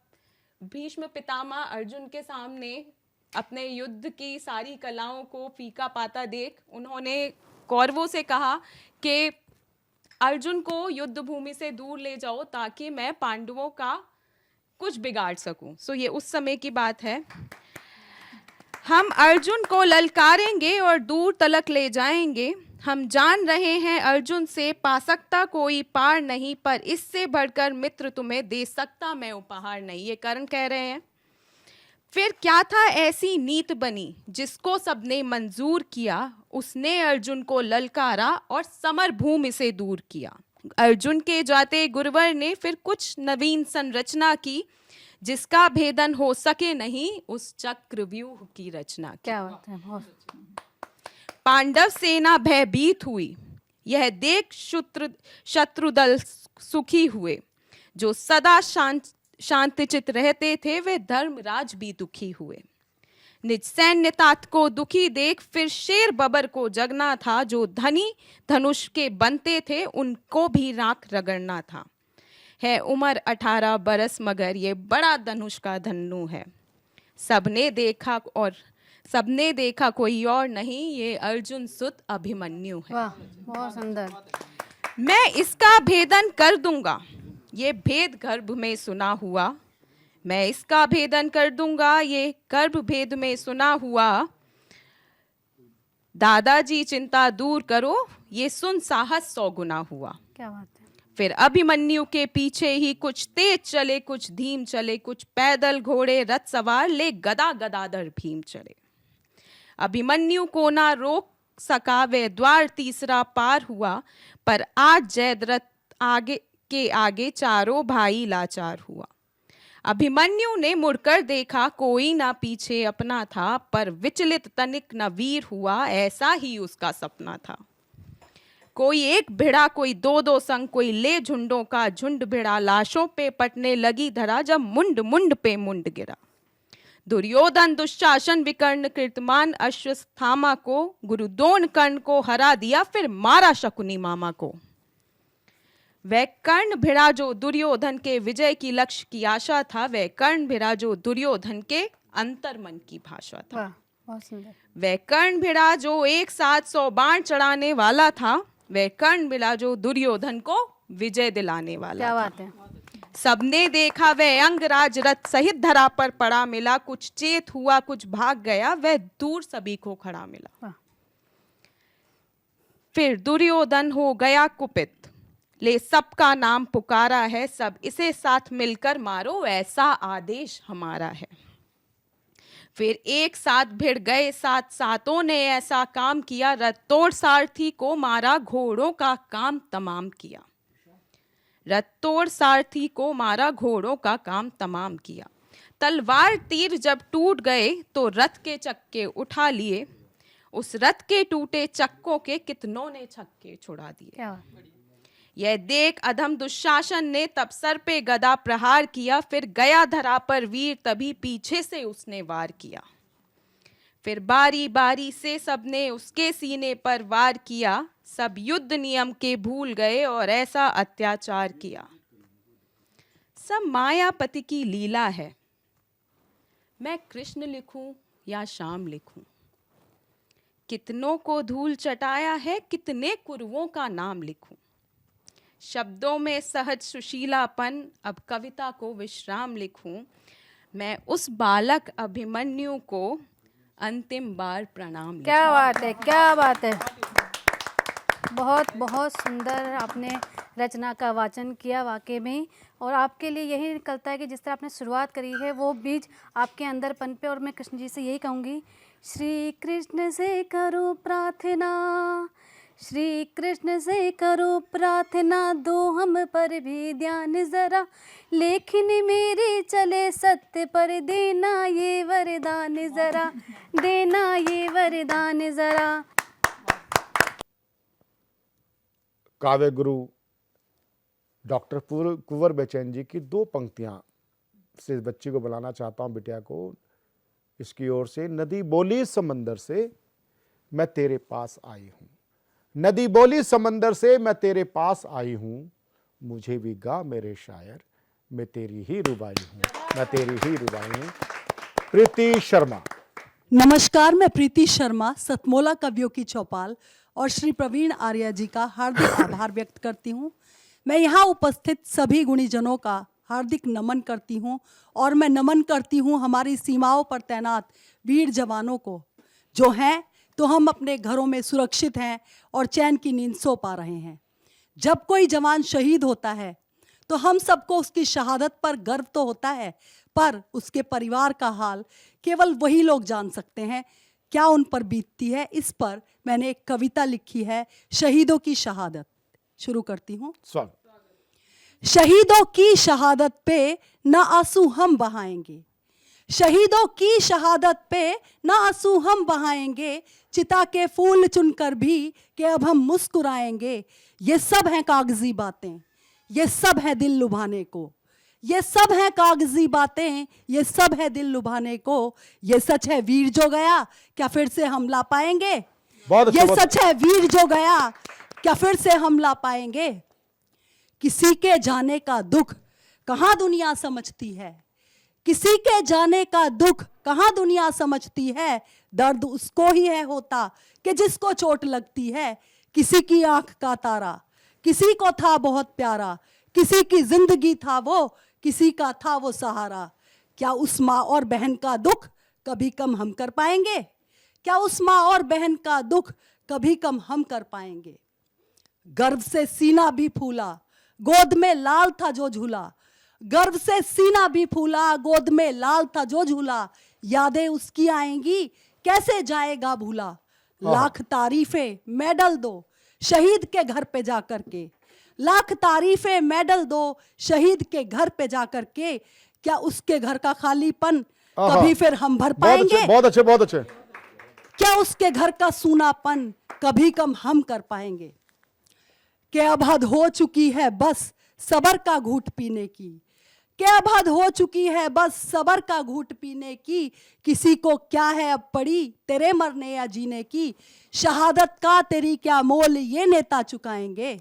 भीष्म पितामह अर्जुन के सामने अपने युद्ध की सारी कलाओं को फीका पाता देख उन्होंने कौरवों से कहा कि अर्जुन को युद्ध भूमि से दूर ले जाओ ताकि मैं पांडवों का कुछ बिगाड़ सकूं। सो ये उस समय की बात है। हम अर्जुन को ललकारेंगे और दूर तलक ले जाएंगे। हम जान रहे हैं अर्जुन से पा सकता कोई पार नहीं, पर इससे बढ़कर मित्र तुम्हें दे सकता मैं उपहार नहीं। ये कर्ण कह रहे हैं। फिर क्या था ऐसी नीत बनी जिसको सबने मंजूर किया, उसने अर्जुन को ललकारा और समर भूमि से दूर किया। अर्जुन के जाते गुरुवर ने फिर कुछ नवीन संरचना की, जिसका भेदन हो सके नहीं, उस चक्रव्यूह की रचना की। क्या बात है। बहुत पांडव सेना भयभीत हुई, यह देख शत्रुदल सुखी हुए। जो सदा शांतचित रहते थे वे धर्मराज भी दुखी हुए। निज सैन्य तात को दुखी देख फिर शेर बबर को जगना था। जो धनी धनुष के बनते थे उनको भी राख रगड़ना था। है उम्र 18 बरस मगर ये बड़ा धनुष का धन्नु है। सबने देखा कोई और नहीं, ये अर्जुन सुत अभिमन्यु है। वाह बहुत सुंदर। मैं इसका भेदन कर दूंगा, ये भेद गर्भ में सुना हुआ। मैं इसका भेदन कर दूंगा, ये गर्भ भेद में सुना हुआ। दादाजी चिंता दूर करो, ये सुन साहस 100 गुना हुआ। क्या बात है। फिर अभिमन्यु के पीछे ही कुछ तेज चले, कुछ धीम चले, कुछ पैदल घोड़े रथ सवार, ले गदा गदाधर भीम चले। अभिमन्यु को ना रोक सका, वे द्वार तीसरा पार हुआ, पर आज जयद्रथ आगे के आगे चारों भाई लाचार हुआ। अभिमन्यु ने मुड़कर देखा, कोई ना पीछे अपना था, पर विचलित तनिक न वीर हुआ, ऐसा ही उसका सपना था। कोई एक भिड़ा, कोई 2-2 संग, कोई ले झुंडों का झुंड भिड़ा, लाशों पे पटने लगी धरा, जब मुंड मुंड पे मुंड गिरा। दुर्योधन दुशासन विकर्ण कीर्तमान, अश्वत्थामा को गुरुद्रोण कर्ण को हरा दिया, फिर मारा शकुनी मामा को। वह कर्ण भिड़ा जो दुर्योधन के विजय की लक्ष्य की आशा था, वह कर्ण भिड़ा जो दुर्योधन के अंतर्मन की भाषा था। बहुत सुंदर। वह कर्ण भिड़ा जो एक साथ 100 बाण चढ़ाने वाला था, वह कर्ण भिड़ा जो दुर्योधन को विजय दिलाने वाला क्या था। बात है। सबने देखा वह अंगराज रथ सहित धरा पर पड़ा मिला, कुछ चेत हुआ कुछ भाग गया, वह दूर सभी को खड़ा मिला। फिर दुर्योधन हो गया कुपित, ले सबका नाम पुकारा है, सब इसे साथ मिलकर मारो, ऐसा आदेश हमारा है। फिर एक साथ भिड़ गए सातों ने ऐसा काम किया, रथ तोड़ सारथी को मारा, घोड़ों का काम तमाम किया। रथ तोड़ सारथी को मारा, घोड़ों का काम तमाम किया। तलवार तीर जब टूट गए तो रथ के चक्के उठा लिए, उस रथ के टूटे चक्कों के कितनों ने छक्के छुड़ा दिए। यह देख अधम दुशासन ने तब सर पे गदा प्रहार किया, फिर गया धरा पर वीर, तभी पीछे से उसने वार किया। फिर बारी बारी से सबने उसके सीने पर वार किया, सब युद्ध नियम के भूल गए और ऐसा अत्याचार किया। सब मायापति की लीला है, मैं कृष्ण लिखूं या श्याम लिखूं, कितनों को धूल चटाया है, कितने कुरवों का नाम लिखूं। शब्दों में सहज सुशीलापन, अब कविता को विश्राम लिखूं, मैं उस बालक अभिमन्यु को अंतिम बार प्रणाम लिखूं। क्या बात है, क्या बात है। बहुत बहुत सुंदर आपने रचना का वाचन किया वाकई में, और आपके लिए यही निकलता है कि जिस तरह आपने शुरुआत करी है वो बीज आपके अंदर पनपे। और मैं कृष्ण जी से यही कहूँगी, श्री कृष्ण से करो प्रार्थना, श्री कृष्ण से करो प्रार्थना, दो हम पर भी ध्यान जरा, लेकिन मेरी चले सत्य पर, देना ये वरदान जरा, देना ये वरदान जरा। काव्य गुरु डॉक्टर कुंवर बेचैन जी की 2 पंक्तियां से बच्ची को बुलाना चाहता हूं, बिटिया को। इसकी ओर से, नदी बोली समंदर से मैं तेरे पास आई हूं, नदी बोली समंदर से मैं तेरे पास आई हूं, मुझे भी गा मेरे शायर, मैं तेरी ही रुबाई हूं, मैं तेरी ही रुबाई हूं। प्रीति शर्मा। नमस्कार, मैं प्रीति शर्मा सतमोला कवियों की चौपाल और श्री प्रवीण आर्य जी का हार्दिक आभार व्यक्त करती हूँ। मैं यहाँ उपस्थित सभी गुणीजनों का हार्दिक नमन करती हूँ, और मैं नमन करती हूँ हमारी सीमाओं पर तैनात वीर जवानों को, जो हैं तो हम अपने घरों में सुरक्षित हैं और चैन की नींद सो पा रहे हैं। जब कोई जवान शहीद होता है तो हम सबको उसकी शहादत पर गर्व तो होता है, पर उसके परिवार का हाल केवल वही लोग जान सकते हैं, क्या उन पर बीतती है। इस पर मैंने एक कविता लिखी है, शहीदों की शहादत। शुरू करती हूँ। शहीदों की शहादत पे न आंसू हम बहाएंगे, शहीदों की शहादत पे न आंसू हम बहाएंगे, चिता के फूल चुनकर भी कि अब हम मुस्कुराएंगे। ये सब हैं कागजी बातें, ये सब है दिल लुभाने को, ये सब है कागजी बातें, ये सब है दिल लुभाने को। ये सच है वीर जो गया, क्या फिर से हम ला पाएंगे? ये सच है वीर जो गया, क्या फिर से हम ला पाएंगे? किसी के जाने का दुख कहाँ दुनिया समझती है, किसी के जाने का दुख कहाँ दुनिया समझती है। दर्द उसको ही है होता कि जिसको चोट लगती है। किसी की आंख का तारा किसी को था बहुत प्यारा, किसी की जिंदगी था वो, किसी का था वो सहारा। क्या उस माँ और बहन का दुख कभी कम हम कर पाएंगे? क्या उस माँ और बहन का दुख कभी कम हम कर पाएंगे? गर्व से सीना भी फूला, गोद में लाल था जो झूला। गर्व से सीना भी फूला, गोद में लाल था जो झूला। यादें उसकी आएंगी, कैसे जाएगा भूला। लाख तारीफें मेडल दो शहीद के घर पे जा करके। लाख तारीफें मेडल दो शहीद के घर पे जा करके। क्या उसके घर का खालीपन कभी फिर हम भर पाएंगे? बहुत अच्छे, बहुत अच्छे। क्या उसके घर का सूनापन कभी कम हम कर पाएंगे? क्या अब हद हो चुकी है बस सबर का घूंट पीने की। क्या अब हद हो चुकी है बस सबर का घूंट पीने की। किसी को क्या है अब पड़ी तेरे मरने या जीने की। शहादत का तेरी क्या मोल ये नेता चुकाएंगे।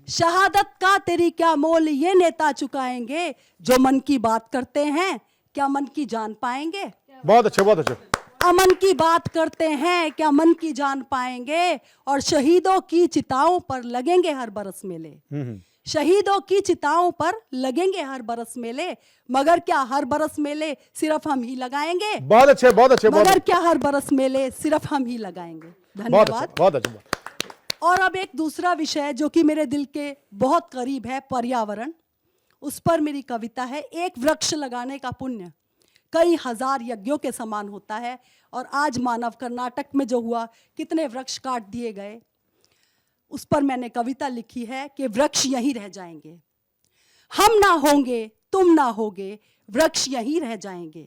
शहादत का तेरी क्या मोल ये नेता चुकाएंगे। जो मन की बात करते हैं क्या मन की जान पाएंगे? बहुत अच्छे, बहुत अच्छे। अमन की बात करते हैं क्या मन की जान पाएंगे। और शहीदों की चिताओं पर लगेंगे हर बरस मेले। शहीदों की चिताओं पर लगेंगे हर बरस मेले। मगर क्या हर बरस मेले सिर्फ हम ही लगाएंगे? बहुत अच्छे, बहुत अच्छे। मगर क्या हर बरस मेले सिर्फ हम ही लगाएंगे? बहुत धन्यवाद। अच्छे, बहुत अच्छे। और अब एक दूसरा विषय जो कि मेरे दिल के बहुत करीब है, पर्यावरण। उस पर मेरी कविता है। एक वृक्ष लगाने का पुण्य कई हजार यज्ञों के समान होता है। और आज मानव कर्नाटक में जो हुआ, कितने वृक्ष काट दिए गए, उस पर मैंने कविता लिखी है कि वृक्ष यहीं रह जाएंगे। हम ना होंगे तुम ना होगे वृक्ष यहीं रह जाएंगे।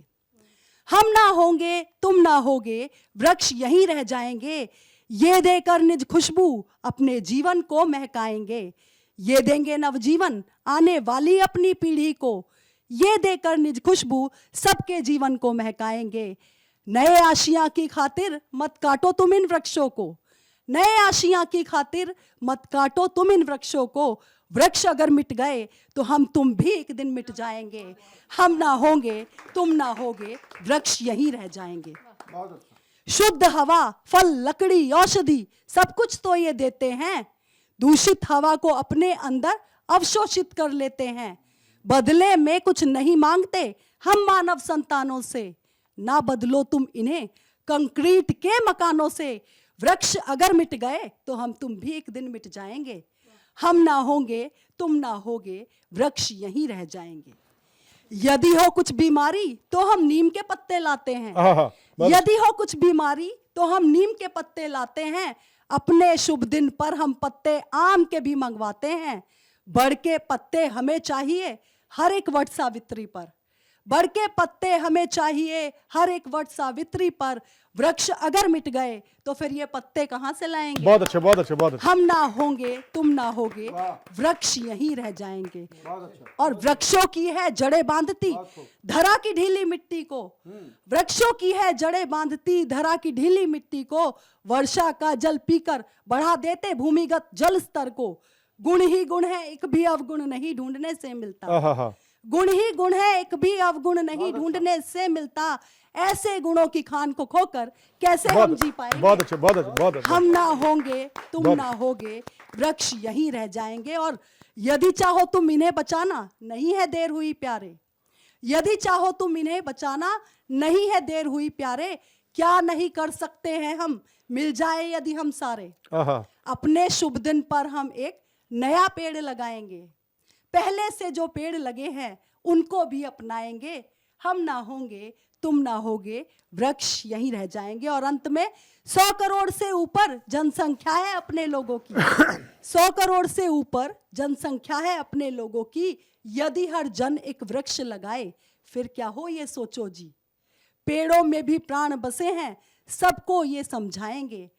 हम ना होंगे तुम ना होगे वृक्ष यहीं रह जाएंगे। ये देकर निज खुशबू अपने जीवन को महकाएंगे। ये देंगे नवजीवन आने वाली अपनी पीढ़ी को। ये देकर निज खुशबू सबके जीवन को महकाएंगे। नए आशियां की खातिर मत काटो तुम इन वृक्षों को। नए आशियां की खातिर मत काटो तुम इन वृक्षों को। वृक्ष अगर मिट गए तो हम तुम भी एक दिन मिट जाएंगे। हम ना होंगे तुम ना होगे वृक्ष यहीं रह जाएंगे। शुद्ध हवा, फल, लकड़ी, औषधि सब कुछ तो ये देते हैं। दूषित हवा को अपने अंदर अवशोषित कर लेते हैं। बदले में कुछ नहीं मांगते हम मानव संतानों से। ना बदलो तुम इन्हें कंक्रीट के मकानों से। वृक्ष अगर मिट गए तो हम तुम भी एक दिन मिट जाएंगे। हम ना होंगे तुम ना होगे वृक्ष यहीं रह जाएंगे। यदि हो कुछ बीमारी तो हम नीम के पत्ते लाते हैं। यदि हो कुछ बीमारी तो हम नीम के पत्ते लाते हैं। अपने शुभ दिन पर हम पत्ते आम के भी मंगवाते हैं। बढ़ के पत्ते हमें चाहिए हर एक वट सावित्री पर। बढ़ के पत्ते हमें चाहिए हर एक वट सावित्री पर। वृक्ष अगर मिट गए तो फिर ये पत्ते कहां से लाएंगे? बहुत अच्छे, बहुत अच्छे, बहुत अच्छे। हम ना होंगे तुम ना होगे वृक्ष यहीं रह जाएंगे। और वृक्षों की है जड़ें बांधती धरा की ढीली मिट्टी को। वृक्षों की है जड़ें बांधती धरा की ढीली मिट्टी को। वर्षा का जल पीकर बढ़ा देते भूमिगत जल स्तर को। गुण ही गुण है एक भी अवगुण नहीं ढूंढने से मिलता। गुण ही गुण है एक भी अवगुण नहीं ढूंढने से मिलता। ऐसे गुणों की खान को खोकर कैसे हम जी पाएंगे? बहुत अच्छे, बहुत अच्छे, बहुत अच्छे। हम ना होंगे तुम ना होगे वृक्ष यहीं रह जाएंगे। और यदि चाहो तुम इन्हें बचाना नहीं है देर हुई प्यारे। यदि चाहो तुम इन्हें बचाना नहीं है देर हुई प्यारे। क्या नहीं कर सकते हैं हम मिल जाए यदि हम सारे। अपने शुभ दिन पर हम एक नया पेड़ लगाएंगे। पहले से जो पेड़ लगे हैं उनको भी अपनाएंगे। हम ना होंगे तुम ना होगे वृक्ष यहीं रह जाएंगे। और अंत में 100 करोड़ से ऊपर जनसंख्या है अपने लोगों की। 100 करोड़ से ऊपर जनसंख्या है अपने लोगों की। यदि हर जन एक वृक्ष लगाए फिर क्या हो ये सोचो जी। पेड़ों में भी प्राण बसे हैं सबको ये समझाएंगे।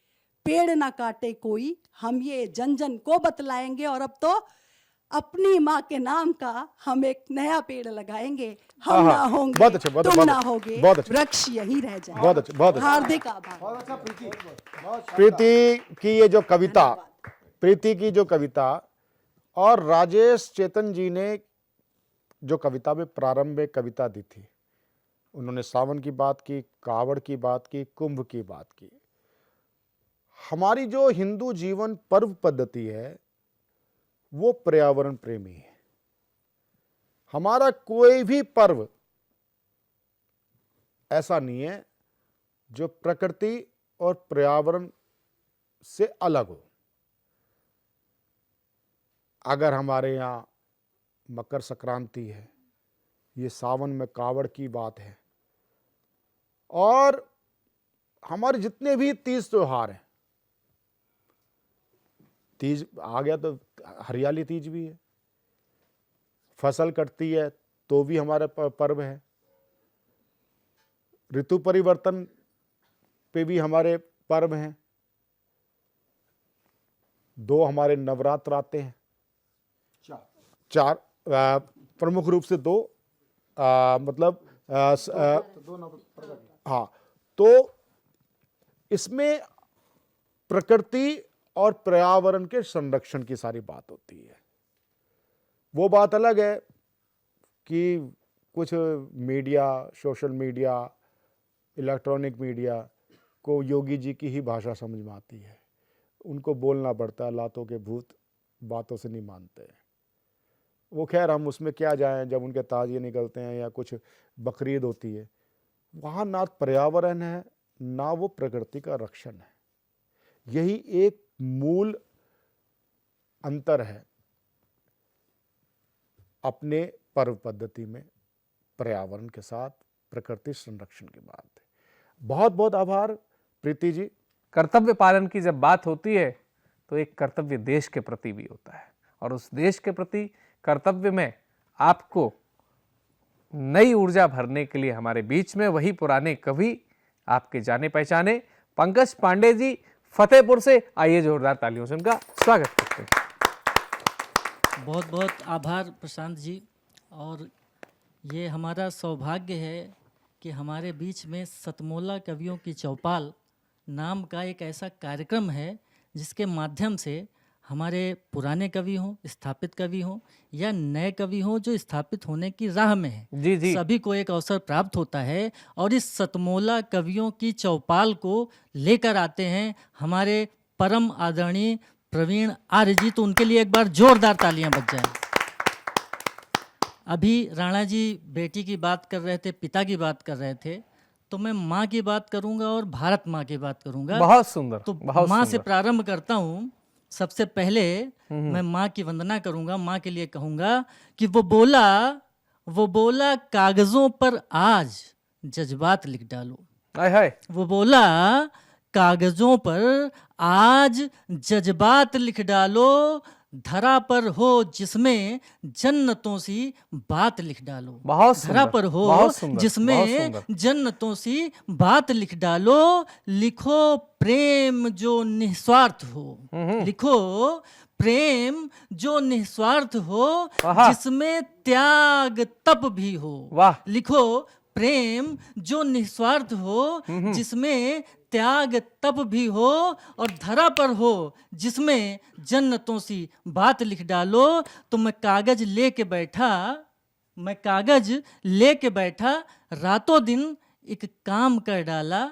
पेड़ ना काटे कोई हम ये जन जन को बतलाएंगे। और अब तो अपनी माँ के नाम का हम एक नया पेड़ लगाएंगे। हम ना होंगे तुम ना होगे वृक्ष यहीं रह जाएंगे। बहुत अच्छे, बहुत अच्छे। हार्दिक आभार। प्रीति की ये जो कविता, प्रीति की जो कविता और राजेश चेतन जी ने जो कविता में प्रारंभ में कविता दी थी, उन्होंने सावन की बात की, कावड़ की बात की, कुंभ की बात की। हमारी जो हिंदू जीवन पर्व पद्धति है वो पर्यावरण प्रेमी है। हमारा कोई भी पर्व ऐसा नहीं है जो प्रकृति और पर्यावरण से अलग हो। अगर हमारे यहाँ मकर संक्रांति है, ये सावन में कावड़ की बात है, और हमारे जितने भी तीज त्योहार हैं, तीज आ गया तो हरियाली तीज भी है, फसल कटती है तो भी हमारा पर्व है, ऋतु परिवर्तन पे भी हमारे पर्व हैं, 2 हमारे नवरात्र आते हैं, 4 प्रमुख रूप से 2 मतलब हाँ, तो इसमें प्रकृति और पर्यावरण के संरक्षण की सारी बात होती है। वो बात अलग है कि कुछ media, social media, electronic media को योगी जी की ही भाषा समझ में आती है, उनको बोलना पड़ता है, लातों के भूत बातों से नहीं मानते। वो खैर हम उसमें क्या जाएं, जब उनके ताजिए निकलते हैं या कुछ बकरीद होती है, वहाँ ना पर्यावरण है ना वो प्रकृति का रक्षण है। यही एक मूल अंतर है अपने पर्व पद्धति में पर्यावरण के साथ प्रकृति संरक्षण की बात है। बहुत बहुत आभार प्रीति जी। कर्तव्य पालन की जब बात होती है तो एक कर्तव्य देश के प्रति भी होता है, और उस देश के प्रति कर्तव्य में आपको नई ऊर्जा भरने के लिए हमारे बीच में वही पुराने कवि, आपके जाने पहचाने पंकज पांडे जी फतेहपुर से, आइए जोरदार तालियों से उनका स्वागत करते हैं। बहुत बहुत आभार प्रशांत जी। और ये हमारा सौभाग्य है कि हमारे बीच में सतमोला कवियों की चौपाल नाम का एक ऐसा कार्यक्रम है जिसके माध्यम से हमारे पुराने कवि हों, स्थापित कवि हों या नए कवि हों जो स्थापित होने की राह में हैं, जी जी, सभी को एक अवसर प्राप्त होता है। और इस सतमोला कवियों की चौपाल को लेकर आते हैं हमारे परम आदरणीय प्रवीण आर्य जी, तो उनके लिए एक बार जोरदार तालियां बज जाएं। अभी राणा जी बेटी की बात कर रहे थे, पिता की बात कर रहे थे, तो मैं माँ की बात करूंगा और भारत माँ की बात करूंगा। बहुत सुंदर। तो बहुत माँ सुंदर। से प्रारंभ करता हूँ। सबसे पहले मैं माँ की वंदना करूंगा। माँ के लिए कहूंगा कि वो बोला कागजों पर आज जज्बात लिख डालो। हाय हाय। वो बोला कागजों पर आज जज्बात लिख डालो, धरा पर हो जिसमें जन्नतों सी बात लिख डालो। बहुत सुंदर, धरा पर हो बहुत सुंदर, जिसमें बहुत सुंदर। जन्नतों सी बात लिख डालो, लिखो प्रेम जो निस्वार्थ हो, लिखो प्रेम जो निस्वार्थ हो, जिसमें त्याग तप भी हो। वाह। लिखो प्रेम जो निस्वार्थ हो, जिसमें त्याग तप भी हो, और धरा पर हो जिसमें जन्नतों सी बात लिख डालो। तो मैं कागज लेके बैठा रातों दिन एक काम कर डाला।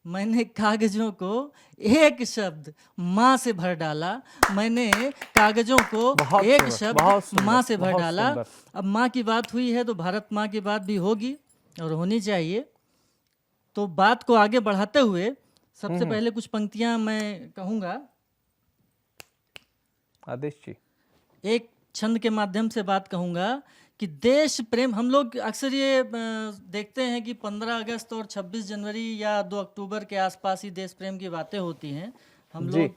मैंने कागजों को एक शब्द माँ से भर डाला। मैंने कागजों को एक शब्द माँ से भर डाला। अब माँ की बात हुई है तो भारत माँ की बात भी होगी और होनी चाहिए। तो बात को आगे बढ़ाते हुए सबसे पहले कुछ पंक्तियां मैं कहूँगा। आदेश जी। एक छंद के माध्यम से बात कहूँगा कि देश प्रेम, हम लोग अक्सर ये देखते हैं कि 15 अगस्त और 26 जनवरी या 2 अक्टूबर के आसपास ही देश प्रेम की बातें होती हैं। हम लोग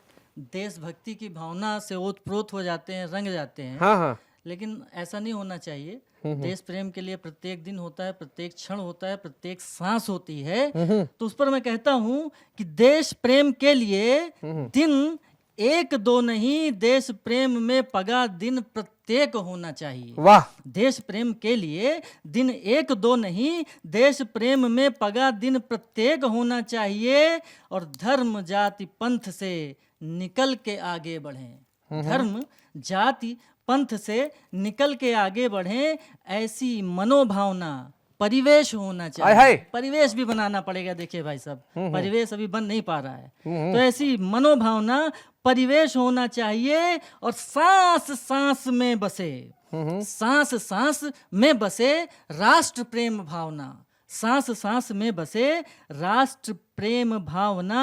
देशभक्ति की भावना से ओतप्रोत हो जाते हैं, रंग जाते हैं। हाँ हाँ। लेकिन ऐसा नहीं होना चाहिए। देश प्रेम के लिए प्रत्येक दिन होता है, प्रत्येक क्षण होता है, प्रत्येक सांस होती है। तो उस पर मैं कहता हूँ कि देश प्रेम के लिए दिन 1-2 नहीं, देश प्रेम में पगा दिन प्रत्येक होना चाहिए। वाह। देश प्रेम के लिए दिन 1-2 नहीं, देश प्रेम में पगा दिन प्रत्येक होना चाहिए। और धर्म जाति पंथ से निकल के आगे बढ़ें। धर्म जाति पंथ से निकल के आगे बढ़ें, ऐसी मनोभावना परिवेश होना चाहिए। परिवेश भी बनाना पड़ेगा। देखिए भाई साहब, परिवेश अभी बन नहीं पा रहा है। तो ऐसी मनोभावना परिवेश होना चाहिए। और सांस सांस में बसे, सांस सांस में बसे राष्ट्र प्रेम भावना। सांस सांस में बसे राष्ट्र प्रेम भावना,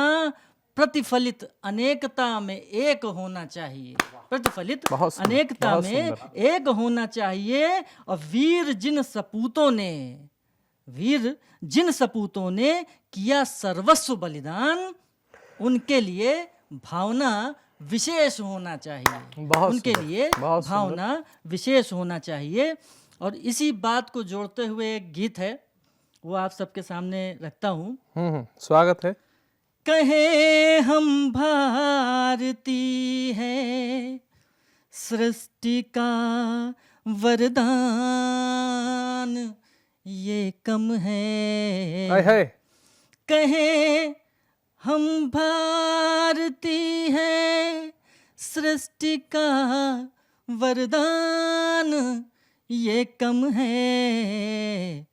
प्रतिफलित अनेकता में एक होना चाहिए। प्रतिफलित अनेकता में एक होना चाहिए। और वीर जिन सपूतों ने किया सर्वस्व बलिदान, उनके लिए भावना विशेष होना चाहिए। उनके लिए भावना विशेष होना चाहिए। और इसी बात को जोड़ते हुए एक गीत है, वो आप सबके सामने रखता हूँ। स्वागत है। कहे हम भारती हैं, सृष्टि का वरदान ये कम है। कहे हम भारती हैं, सृष्टि का वरदान ये कम है।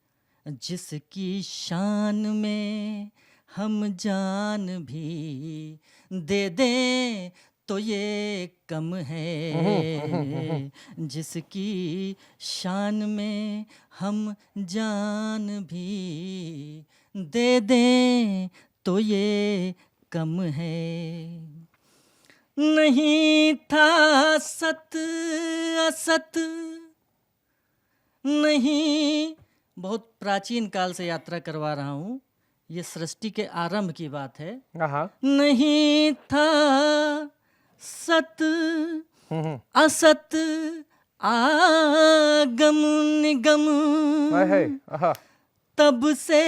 जिसकी शान में हम जान भी दे दें तो ये कम है। जिसकी शान में हम जान भी दे दें तो ये कम है। नहीं था सत असत, नहीं, बहुत प्राचीन काल से यात्रा करवा रहा हूँ, ये सृष्टि के आरंभ की बात है। नहीं था सत असत आगम निगम, तब से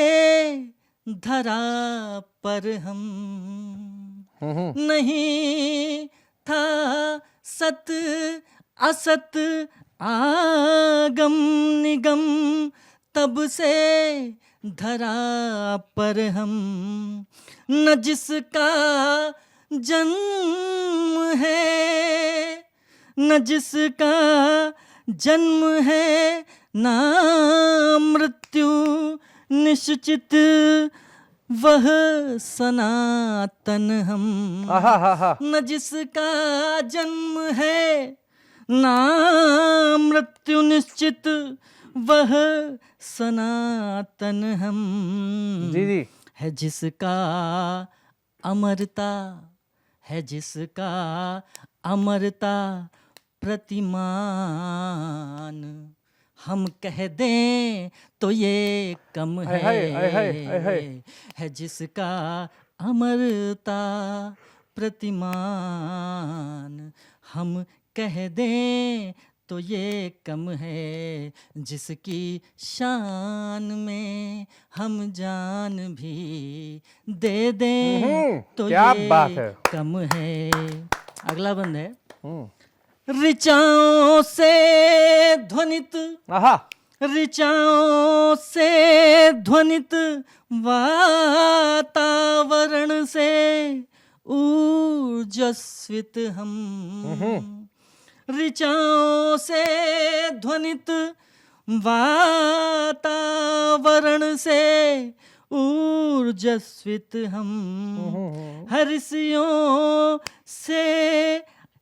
धरा पर हम। नहीं था सत असत आगम निगम, तब से धरा पर हम। न जिसका जन्म है, न जिसका जन्म है, ना मृत्यु निश्चित, वह सनातन हम। न जिसका जन्म है, ना मृत्यु निश्चित, वह सनातन हम। जी। है जिसका अमरता, है जिसका अमरता प्रतिमान, हम कह दें तो ये कम है। है जिसका अमरता प्रतिमान, हम कह दें तो ये कम है। जिसकी शान में हम जान भी दे दें तो क्या ये बात है। कम है। अगला बंद है। ऋचाओं से ध्वनित, ऋचाओं से ध्वनित वातावरण से ऊर्जस्वित हम। ऋचाओं से ध्वनित वातावरण से ऊर्जस्वित हम। हर्षियों से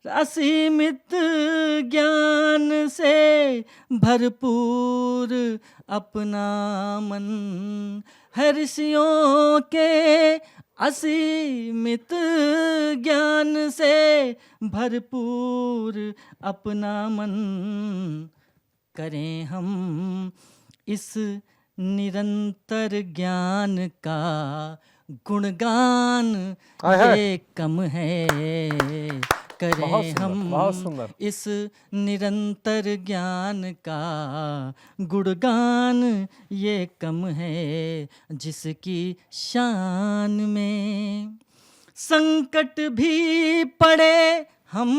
असीमित ज्ञान से भरपूर अपना मन। हर्षियों के असीमित ज्ञान से भरपूर अपना मन। करें हम इस निरंतर ज्ञान का गुणगान, ये कम है। करें हम इस निरंतर ज्ञान का गुणगान, ये कम है। जिसकी शान में संकट भी पड़े हम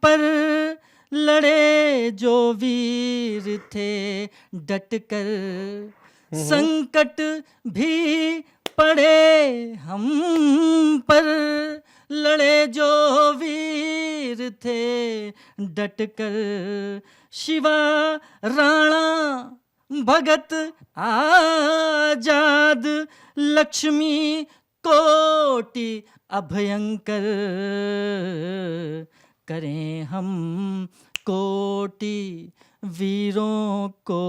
पर, लड़े जो वीर थे डट कर। संकट भी पड़े हम पर, लड़े जो वीर थे डट कर। शिवा राणा भगत आजाद, लक्ष्मी कोटि अभयंकर। करें हम कोटि वीरों को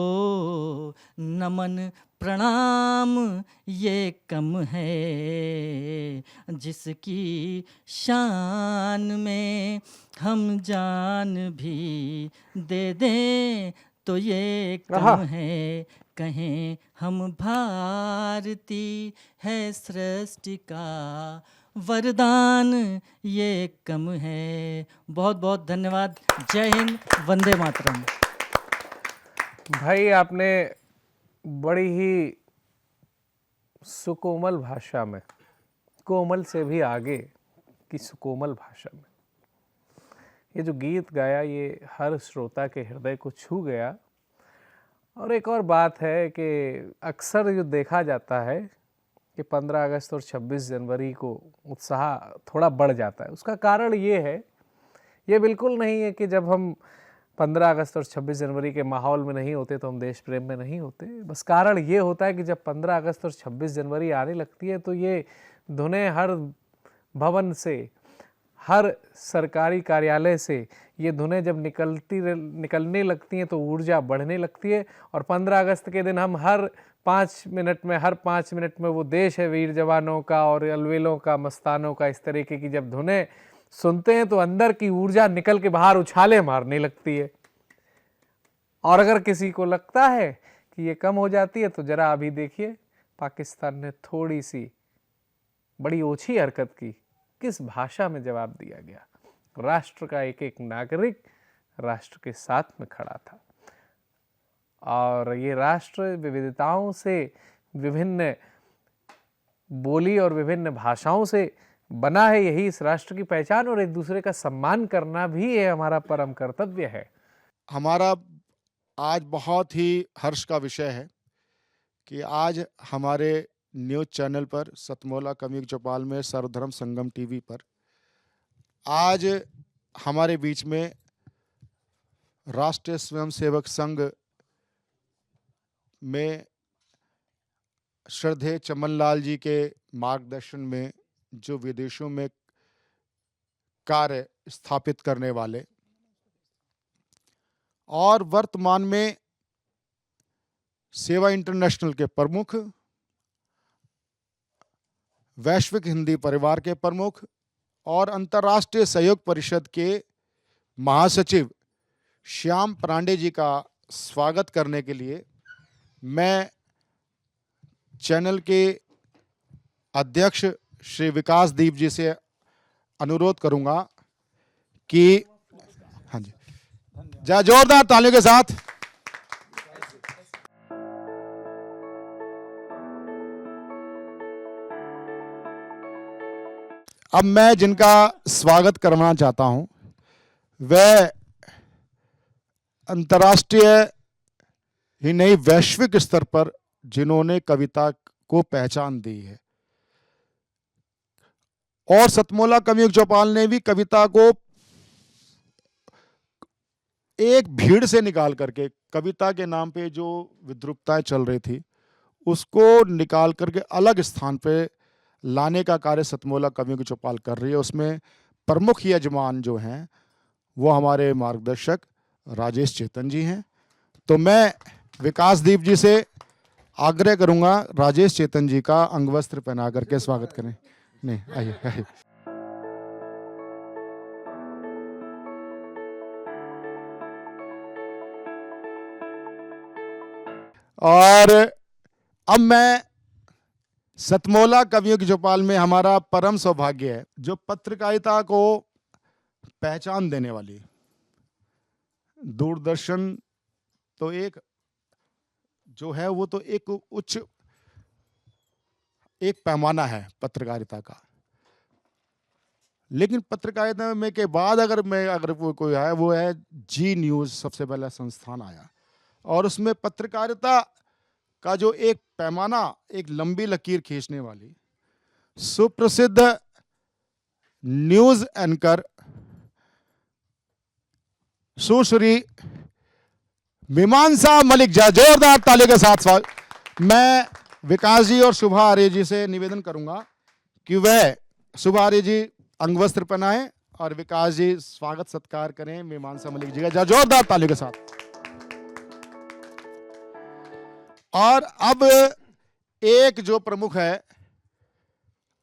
नमन प्रणाम ये कम है, जिसकी शान में हम जान भी दे दें तो ये कम है। कहें हम भारती है सृष्टि का वरदान ये कम है। बहुत बहुत धन्यवाद। जय हिंद, वंदे मातरम। भाई आपने बड़ी ही सुकोमल भाषा में, कोमल से भी आगे की सुकोमल भाषा में ये जो गीत गाया, ये हर श्रोता के हृदय को छू गया। और एक और बात है कि अक्सर जो देखा जाता है कि 15 अगस्त और 26 जनवरी को उत्साह थोड़ा बढ़ जाता है। उसका कारण ये है, ये बिल्कुल नहीं है कि जब हम 15 अगस्त और 26 जनवरी के माहौल में नहीं होते तो हम देश प्रेम में नहीं होते। बस कारण ये होता है कि जब 15 अगस्त और 26 जनवरी आने लगती है तो ये धुनें हर भवन से, हर सरकारी कार्यालय से ये धुनें जब निकलने लगती हैं तो ऊर्जा बढ़ने लगती है। और 15 अगस्त के दिन हम हर 5 मिनट में वो देश है वीर जवानों का और अलवेलों का, मस्तानों का, इस तरीके की जब धुनें सुनते हैं तो अंदर की ऊर्जा निकल के बाहर उछाले मारने लगती है। और अगर किसी को लगता है कि ये कम हो जाती है तो जरा अभी देखिए पाकिस्तान ने थोड़ी सी बड़ी ओछी हरकत की, किस भाषा में जवाब दिया गया। राष्ट्र का एक एक नागरिक राष्ट्र के साथ में खड़ा था और ये राष्ट्र विविधताओं से, विभिन्न बोली और विभिन्न भाषाओं से बना है। यही इस राष्ट्र की पहचान और एक दूसरे का सम्मान करना भी है हमारा परम कर्तव्य है। हमारा आज बहुत ही हर्ष का विषय है कि आज हमारे न्यूज़ चैनल पर, सतमोला कवि चौपाल में, सर्वधर्म संगम टीवी पर आज हमारे बीच में राष्ट्रीय स्वयंसेवक संघ में श्रद्धेय चमनलाल जी के मार्गदर्शन में जो विदेशों में कार्य स्थापित करने वाले और वर्तमान में सेवा इंटरनेशनल के प्रमुख, वैश्विक हिंदी परिवार के प्रमुख और अंतर्राष्ट्रीय सहयोग परिषद के महासचिव श्याम परांडे जी का स्वागत करने के लिए मैं चैनल के अध्यक्ष श्री विकास दीप जी से अनुरोध करूंगा कि हाँ जी, जोरदार तालियों के साथ अब मैं जिनका स्वागत करना चाहता हूं वह अंतर्राष्ट्रीय ही नहीं वैश्विक स्तर पर जिन्होंने कविता को पहचान दी है। और सतमोला कवि चौपाल ने भी कविता को एक भीड़ से निकाल करके, कविता के नाम पे जो विद्रूपताएं चल रही थी उसको निकाल करके अलग स्थान पे लाने का कार्य सतमोला कवि चौपाल कर रही है। उसमें प्रमुख यजमान जो हैं वो हमारे मार्गदर्शक राजेश चेतन जी हैं। तो मैं विकास दीप जी से आग्रह करूंगा राजेश चेतन जी का अंगवस्त्र पहना करके स्वागत करें। नहीं, आइए। और अब मैं सतमोला कवियों की चौपाल में हमारा परम सौभाग्य है जो पत्रकारिता को पहचान देने वाली दूरदर्शन तो एक जो है वो तो एक पैमाना है पत्रकारिता का, लेकिन पत्रकारिता में के बाद अगर कोई है वो है जी न्यूज़। सबसे पहला संस्थान आया और उसमें पत्रकारिता का जो एक पैमाना, एक लंबी लकीर खींचने वाली सुप्रसिद्ध न्यूज़ एंकर सुश्री मीमांसा मलिक, जोरदार ताली के साथ स्वागत। मैं विकास जी और शुभा आर्य जी से निवेदन करूंगा कि वह शुभा आर्य जी अंगवस्त्र पहनाएं और विकास जी स्वागत सत्कार करें मीमांसा मलिक जी का, जोरदार ताली के साथ। और अब एक जो प्रमुख है,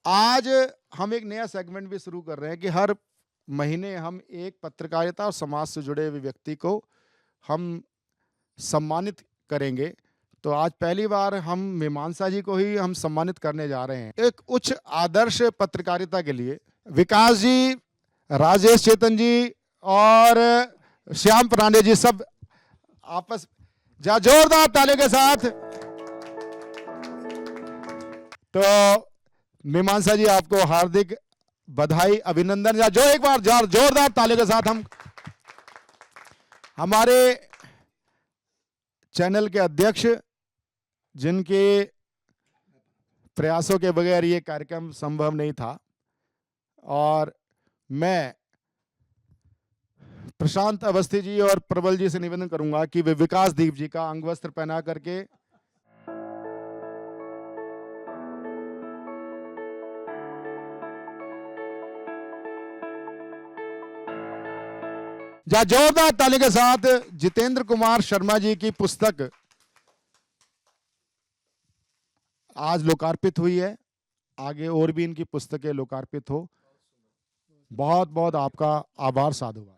आज हम एक नया सेगमेंट भी शुरू कर रहे हैं कि हर महीने हम एक पत्रकारिता और समाज से जुड़े हुए व्यक्ति को हम सम्मानित करेंगे। तो आज पहली बार हम मीमांसा जी को ही हम सम्मानित करने जा रहे हैं एक उच्च आदर्श पत्रकारिता के लिए। विकास जी, राजेश चेतन जी और श्याम परांडे जी सब आपस जोरदार तालियों के साथ। तो मीमांसा जी आपको हार्दिक बधाई, अभिनंदन। या जो एक बार जोरदार तालियों के साथ हम हमारे चैनल के अध्यक्ष, जिनके प्रयासों के बगैर ये कार्यक्रम संभव नहीं था, और मैं प्रशांत अवस्थी जी और प्रबल जी से निवेदन करूंगा कि वे विकास दीप जी का अंगवस्त्र पहना करके जोरदार ताली के साथ जितेंद्र कुमार शर्मा जी की पुस्तक आज लोकार्पित हुई है। आगे और भी इनकी पुस्तकें लोकार्पित हो। बहुत बहुत आपका आभार, साधुवाद।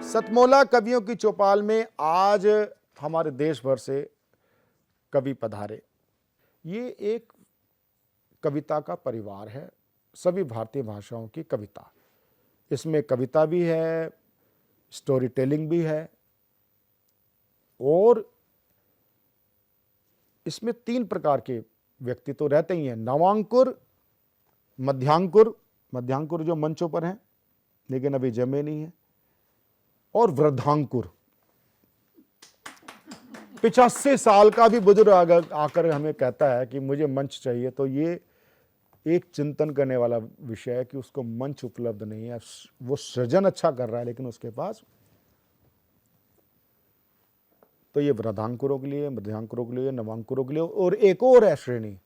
सतमोला कवियों की चौपाल में आज हमारे देश भर से कवि पधारे। ये एक कविता का परिवार है, सभी भारतीय भाषाओं की कविता। इसमें कविता भी है, स्टोरी टेलिंग भी है, और इसमें 3 प्रकार के व्यक्ति तो रहते ही हैं। नवांकुर, मध्यांकुर जो मंचों पर हैं लेकिन अभी जमे नहीं है, और वृद्धांकुर 85 साल का भी बुजुर्ग आकर हमें कहता है कि मुझे मंच चाहिए। तो ये एक चिंतन करने वाला विषय है कि उसको मंच उपलब्ध नहीं है। वो सृजन अच्छा कर रहा है लेकिन उसके पास, तो ये वृद्धांकुरों के लिए, मध्यांकुरों के लिए, नवांकुरों के लिए, और एक और है श्रेणी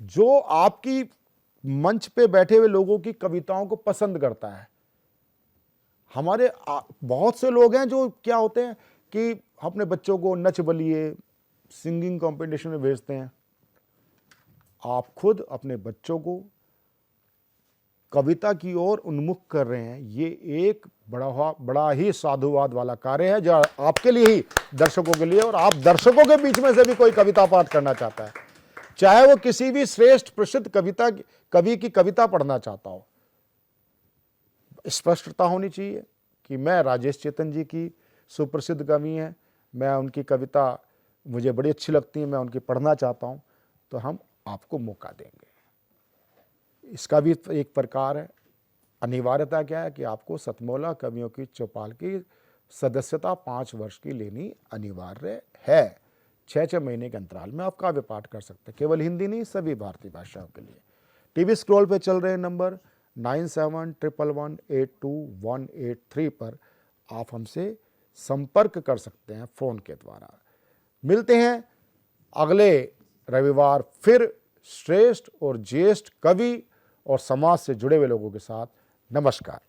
जो आपकी मंच पे बैठे हुए लोगों की कविताओं को पसंद करता है। हमारे बहुत से लोग हैं जो क्या होते हैं कि अपने बच्चों को नच बलिए, सिंगिंग कंपटीशन में भेजते हैं। आप खुद अपने बच्चों को कविता की ओर उन्मुख कर रहे हैं। ये एक बड़ा ही साधुवाद वाला कार्य है जो आपके लिए ही, दर्शकों के लिए, और आप दर्शकों के बीच में से भी कोई कविता पाठ करना चाहता है, चाहे वो किसी भी श्रेष्ठ प्रसिद्ध कवि की कविता पढ़ना चाहता हो, स्पष्टता होनी चाहिए कि मैं राजेश चेतन जी की सुप्रसिद्ध कवि हैं, मैं उनकी कविता मुझे बड़ी अच्छी लगती है, मैं उनकी पढ़ना चाहता हूं, तो हम आपको मौका देंगे। इसका भी एक प्रकार है। अनिवार्यता क्या है कि आपको सतमोला कवियों की चौपाल की सदस्यता 5 वर्ष की लेनी अनिवार्य है। 6-6 महीने के अंतराल में आप काव्य पाठ कर सकते हैं, केवल हिंदी नहीं, सभी भारतीय भाषाओं के लिए। टीवी स्क्रॉल पे चल रहे नंबर 9711182183 पर आप हमसे संपर्क कर सकते हैं फ़ोन के द्वारा। मिलते हैं अगले रविवार फिर श्रेष्ठ और ज्येष्ठ कवि और समाज से जुड़े हुए लोगों के साथ। नमस्कार।